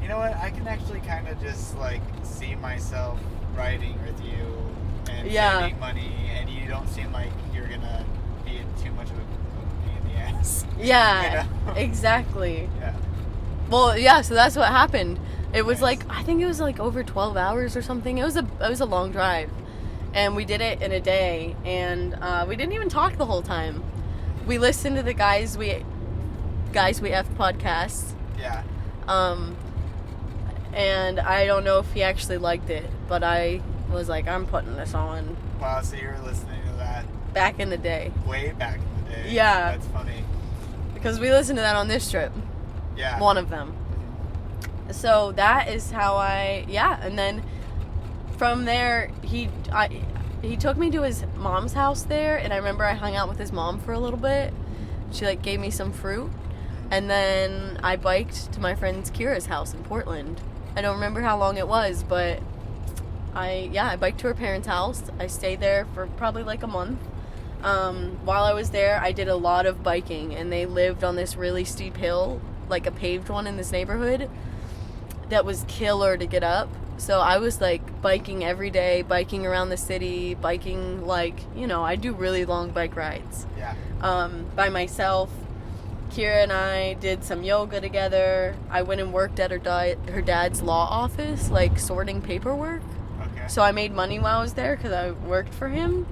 you know what? I can actually kind of just like see myself riding with you and Yeah. saving money, and you don't seem like you're gonna be too much of a pain in the ass. Yeah, You know? exactly. Yeah. Well, yeah, so that's what happened. It was Nice. like, I think it was like over 12 hours or something. It was a long drive. And we did it in a day, and we didn't even talk the whole time. We listened to the Guys We F podcast. Yeah. And I don't know if he actually liked it, but I was like, I'm putting this on Wow. So you were listening to that back in the day. way back in the day. Yeah. That's funny. Because we listened to that on this trip. Yeah. One of them. So that is how and then from there, he took me to his mom's house there, and I remember I hung out with his mom for a little bit. She like gave me some fruit, and then I biked to my friend Kira's house in Portland. I don't remember how long it was, but I biked to her parents' house. I stayed there for probably like a month. While I was there, I did a lot of biking, and they lived on this really steep hill, like a paved one in this neighborhood that was killer to get up. So I was like biking every day, biking around the city, biking like, you know, I do really long bike rides. Yeah. By myself. Kira and I did some yoga together. I went and worked at her dad's law office, like sorting paperwork. Okay. So I made money while I was there because I worked for him.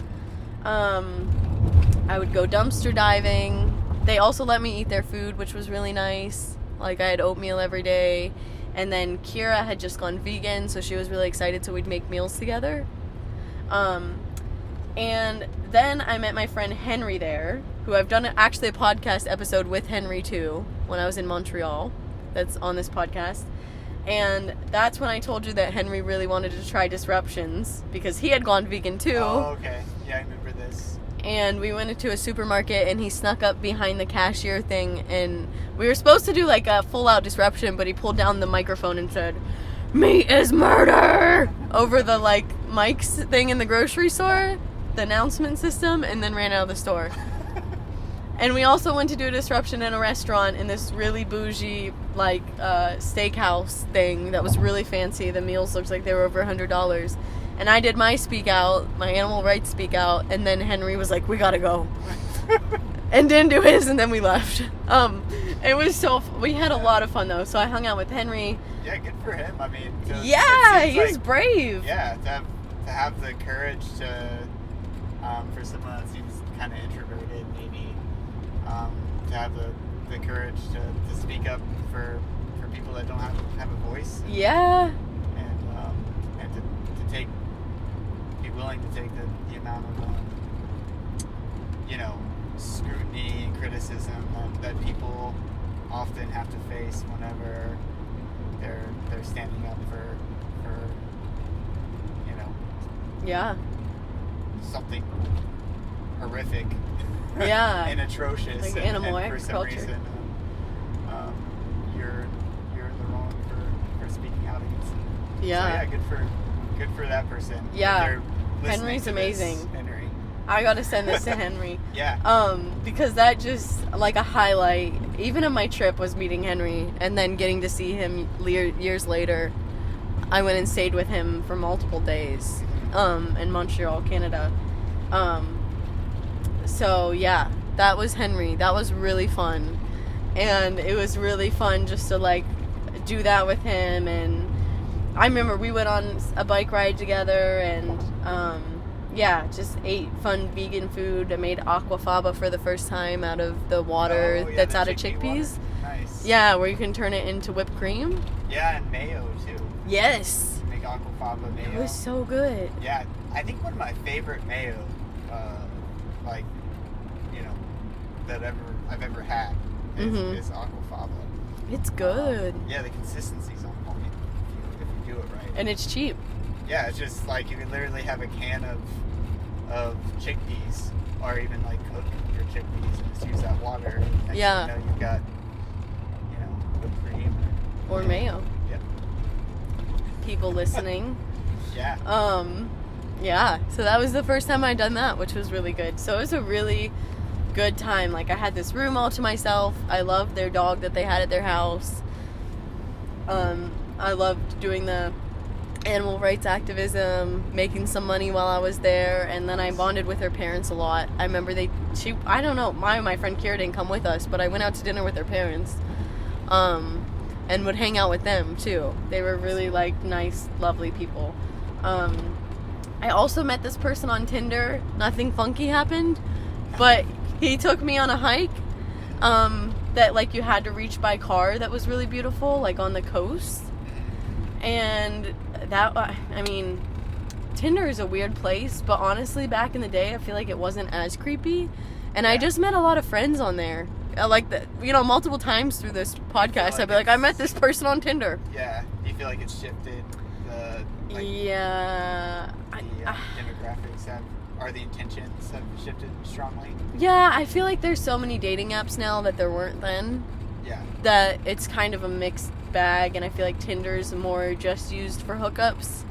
I would go dumpster diving. They also let me eat their food, which was really nice. Like, I had oatmeal every day. And then Kira had just gone vegan, so she was really excited, so we'd make meals together. And then I met my friend Henry there, who I've done actually a podcast episode with Henry too, when I was in Montreal. That's on this podcast. And that's when I told you that Henry really wanted to try disruptions, because he had gone vegan too. Oh, okay. Yeah, I remember this. And we went into a supermarket, and he snuck up behind the cashier thing, and we were supposed to do like a full-out disruption, but he pulled down the microphone and said, "Meat is murder!" over the like mics thing in the grocery store, the announcement system, and then ran out of the store. And we also went to do a disruption in a restaurant in this really bougie like steakhouse thing that was really fancy. The meals looked like they were over $100. And I did my speak out, my animal rights speak out, and then Henry was like, "We gotta go," and didn't do his, and then we left. It was we had a lot of fun though. So I hung out with Henry. Yeah, good for him. I mean, He's brave. Yeah, to have the courage to, for someone that seems kind of introverted, maybe, to have the courage to speak up for people that don't have a voice. Yeah. And to be willing to take the amount of scrutiny and criticism that people often have to face whenever they're standing up for Yeah. something horrific. Yeah. And atrocious. Like and animal for some culture. reason you're in the wrong for speaking out against it. Yeah. So good for that person. Yeah. If they're listening Henry's to this, amazing. Henry. I gotta send this to Henry. Yeah. Because that just, like, a highlight, even of my trip, was meeting Henry, and then getting to see him years later. I went and stayed with him for multiple days, in Montreal, Canada. So, yeah, That was Henry. That was really fun. And it was really fun just to, like, do that with him. And I remember we went on a bike ride together and, just ate fun vegan food. I made aquafaba for the first time out of the water that's out of chickpeas. Nice. Yeah, where you can turn it into whipped cream. Yeah, and mayo, too. Yes. Make aquafaba mayo. It was so good. Yeah, I think one of my favorite mayo, that I've ever had is aquafaba. It's good. The consistency's on point if you do it right. And it's cheap. Yeah, it's just like you can literally have a can of chickpeas, or even like cook your chickpeas and just use that water. And you've got whipped cream or mayo. Yep. People listening. Yeah. So that was the first time I'd done that, which was really good. So it was a really good time. Like, I had this room all to myself. I loved their dog that they had at their house. I loved doing the animal rights activism, making some money while I was there, and then I bonded with her parents a lot. I remember I don't know, my friend Kira didn't come with us, but I went out to dinner with her parents, and would hang out with them too. They were really, like, nice, lovely people. I also met this person on Tinder. Nothing funky happened, but he took me on a hike that, like, you had to reach by car that was really beautiful, like, on the coast. And that, Tinder is a weird place, but honestly, back in the day, I feel like it wasn't as creepy. And I just met a lot of friends on there. Multiple times through this podcast, I'd be like, I met this person on Tinder. Yeah. Do you feel like it's shifted? Demographics the intentions have shifted strongly? Yeah, I feel like there's so many dating apps now that there weren't then. Yeah. That it's kind of a mixed bag, and I feel like Tinder's more just used for hookups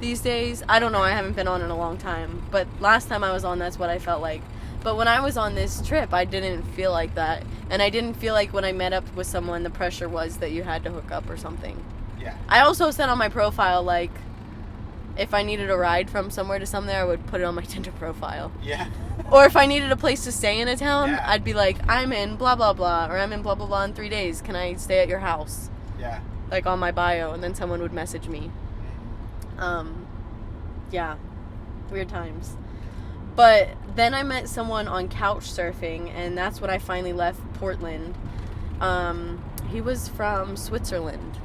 these days. I don't know, I haven't been on in a long time, but last time I was on, that's what I felt like. But when I was on this trip, I didn't feel like that, and I didn't feel like when I met up with someone, the pressure was that you had to hook up or something. Yeah. I also said on my profile, like, if I needed a ride from somewhere to somewhere, I would put it on my Tinder profile. Yeah. Or if I needed a place to stay in a town, I'd be like, I'm in blah, blah, blah, or I'm in blah, blah, blah in 3 days. Can I stay at your house? Yeah. Like, on my bio, and then someone would message me. Weird times. But then I met someone on couch surfing, and that's when I finally left Portland. He was from Switzerland.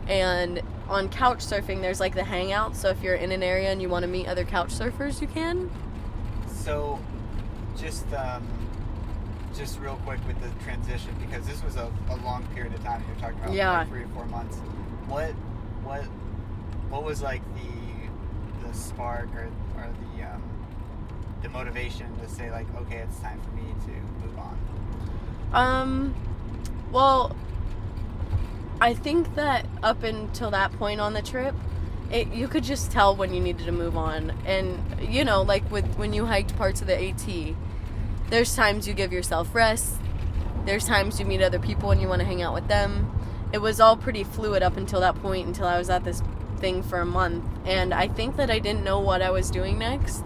And on couch surfing, there's, like, the hangout, so if you're in an area and you want to meet other couch surfers, you can. So, just real quick with the transition, because this was a long period of time. You're talking about like 3 or 4 months. What was, like, the spark or the motivation to say, like, okay, it's time for me to move on? Well, I think that up until that point on the trip, you could just tell when you needed to move on. And, like when you hiked parts of the AT, there's times you give yourself rest. There's times you meet other people and you want to hang out with them. It was all pretty fluid up until that point, until I was at this thing for a month. And I think that I didn't know what I was doing next,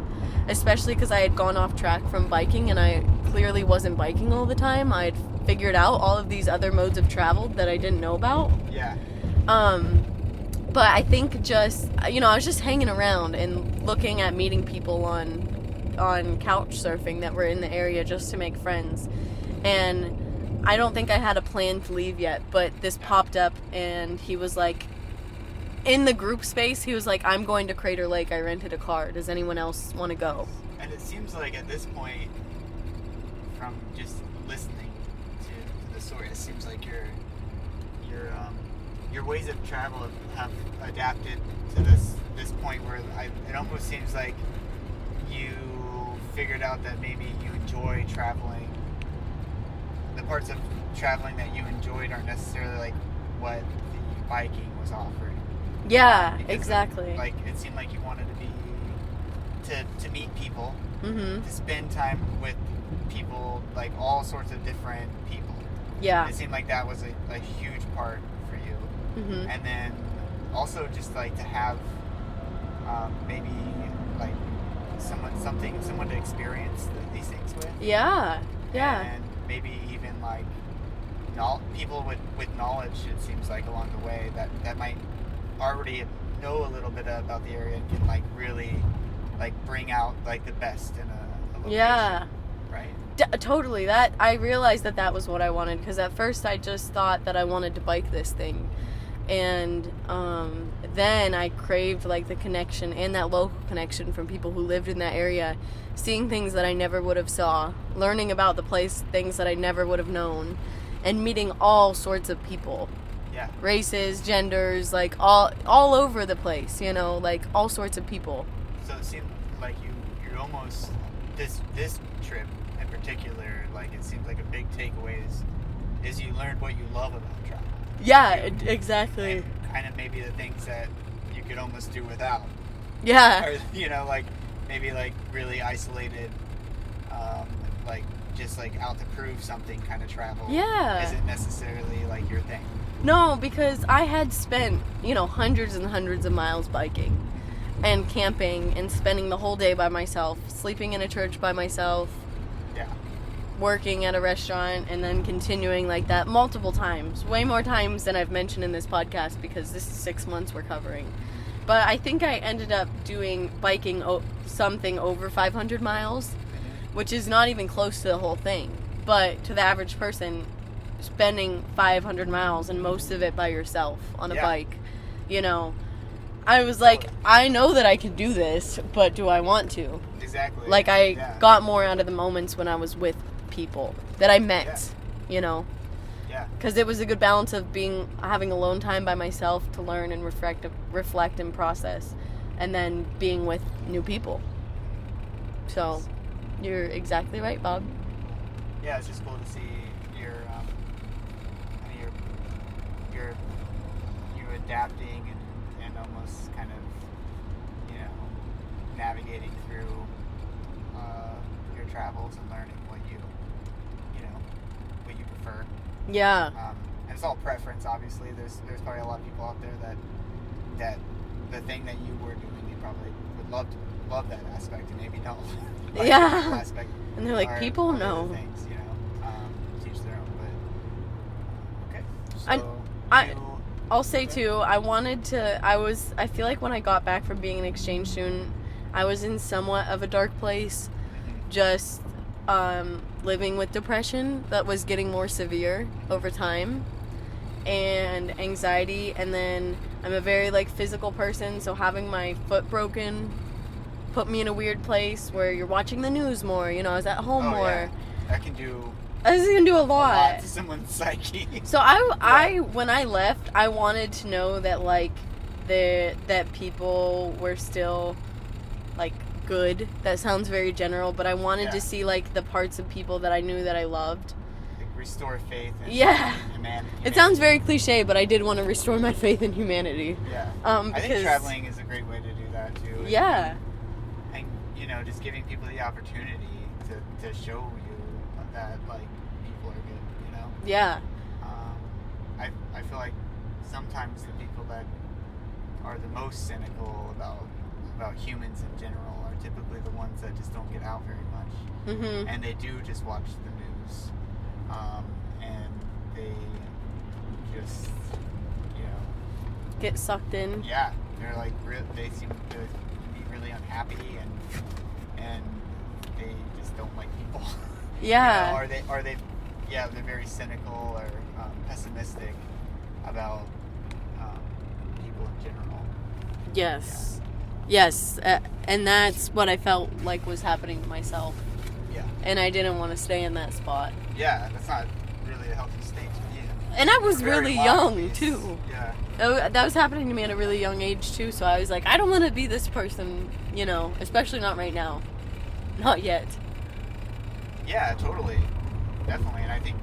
especially because I had gone off track from biking, and I clearly wasn't biking all the time. I'd figured out all of these other modes of travel that I didn't know about. Yeah. But I think just, I was just hanging around and looking at meeting people on couch surfing that were in the area just to make friends. And I don't think I had a plan to leave yet, but this popped up, and he was like, in the group space, he was like, I'm going to Crater Lake. I rented a car. Does anyone else want to go? And it seems like at this point, from just listening to the story, it seems like your ways of travel have adapted to this point where it almost seems like you figured out that maybe you enjoy traveling. The parts of traveling that you enjoyed aren't necessarily like what the biking was offering. Yeah, exactly. It seemed like you wanted to meet people, mm-hmm. to spend time with people, like all sorts of different people. Yeah. It seemed like that was a huge part for you. Mm-hmm. And then also just like to have maybe like someone to experience these things with. Yeah. And maybe even like people with knowledge, it seems like, along the way that might already know a little bit about the area and can like really like bring out like the best in a location. Yeah. Right? Totally. That I realized that was what I wanted, because at first I just thought that I wanted to bike this thing, and then I craved like the connection and that local connection from people who lived in that area, seeing things that I never would have saw, learning about the place, things that I never would have known, and meeting all sorts of people. Yeah. Races, genders, like all over the place, you know, like all sorts of people. So it seemed like you almost this trip in particular, like it seems like a big takeaway is you learned what you love about travel. Yeah, exactly. And kind of maybe the things that you could almost do without. Yeah. Or, you know, like maybe like really isolated, like just like out to prove something kind of travel. Yeah. Isn't necessarily like your thing. No, because I had spent, you know, hundreds and hundreds of miles biking and camping and spending the whole day by myself, sleeping in a church by myself. Yeah. Working at a restaurant, and then continuing like that multiple times. Way more times than I've mentioned in this podcast, because this is 6 months we're covering. But I think I ended up biking something over 500 miles, which is not even close to the whole thing. But to the average person, spending 500 miles and most of it by yourself on a bike, you know, I was like, I know that I can do this, but do I want to? Exactly. Like, I got more out of the moments when I was with people that I met, you know? Yeah. Because it was a good balance of having alone time by myself to learn and reflect and process, and then being with new people. So, you're exactly right, Bob. Yeah, it's just cool to see you adapting and almost kind of, you know, navigating through your travels and learning what you prefer. Yeah. And it's all preference, obviously. There's probably a lot of people out there that the thing that you were doing, you probably would love that aspect, and maybe don't. Like Yeah. that aspect. And they're like, people other know. Things, you know, teach their own. But okay. So I'll say too, I feel like when I got back from being an exchange student, I was in somewhat of a dark place, just living with depression that was getting more severe over time, and anxiety, and then I'm a very like physical person, so having my foot broken put me in a weird place where you're watching the news more, you know, I was at home more. Yeah. That can do I was gonna do a lot to someone's psyche. So I when I left, I wanted to know that like that people were still like good. That sounds very general, but I wanted to see like the parts of people that I knew that I loved. Like restore faith in humanity. It sounds very cliche, but I did want to restore my faith in humanity. Yeah. Because I think traveling is a great way to do that too. Yeah. And you know, just giving people the opportunity to show you that like people are good, you know? Yeah. I feel like sometimes the people that are the most cynical about humans in general are typically the ones that just don't get out very much. Mm-hmm. And they do just watch the news. And they just, you know, Get sucked in. Yeah, they're like they seem to be really unhappy and they just don't like people. Yeah. You know, are they? Yeah, they're very cynical or pessimistic about people in general. Yes. Yes, and that's what I felt like was happening to myself. Yeah. And I didn't want to stay in that spot. Yeah, that's not really a healthy state to be in. And I was really young, these, too. Yeah. That was happening to me at a really young age, too, so I was like, I don't want to be this person, you know, especially not right now. Not yet. Yeah, totally. Definitely. And I think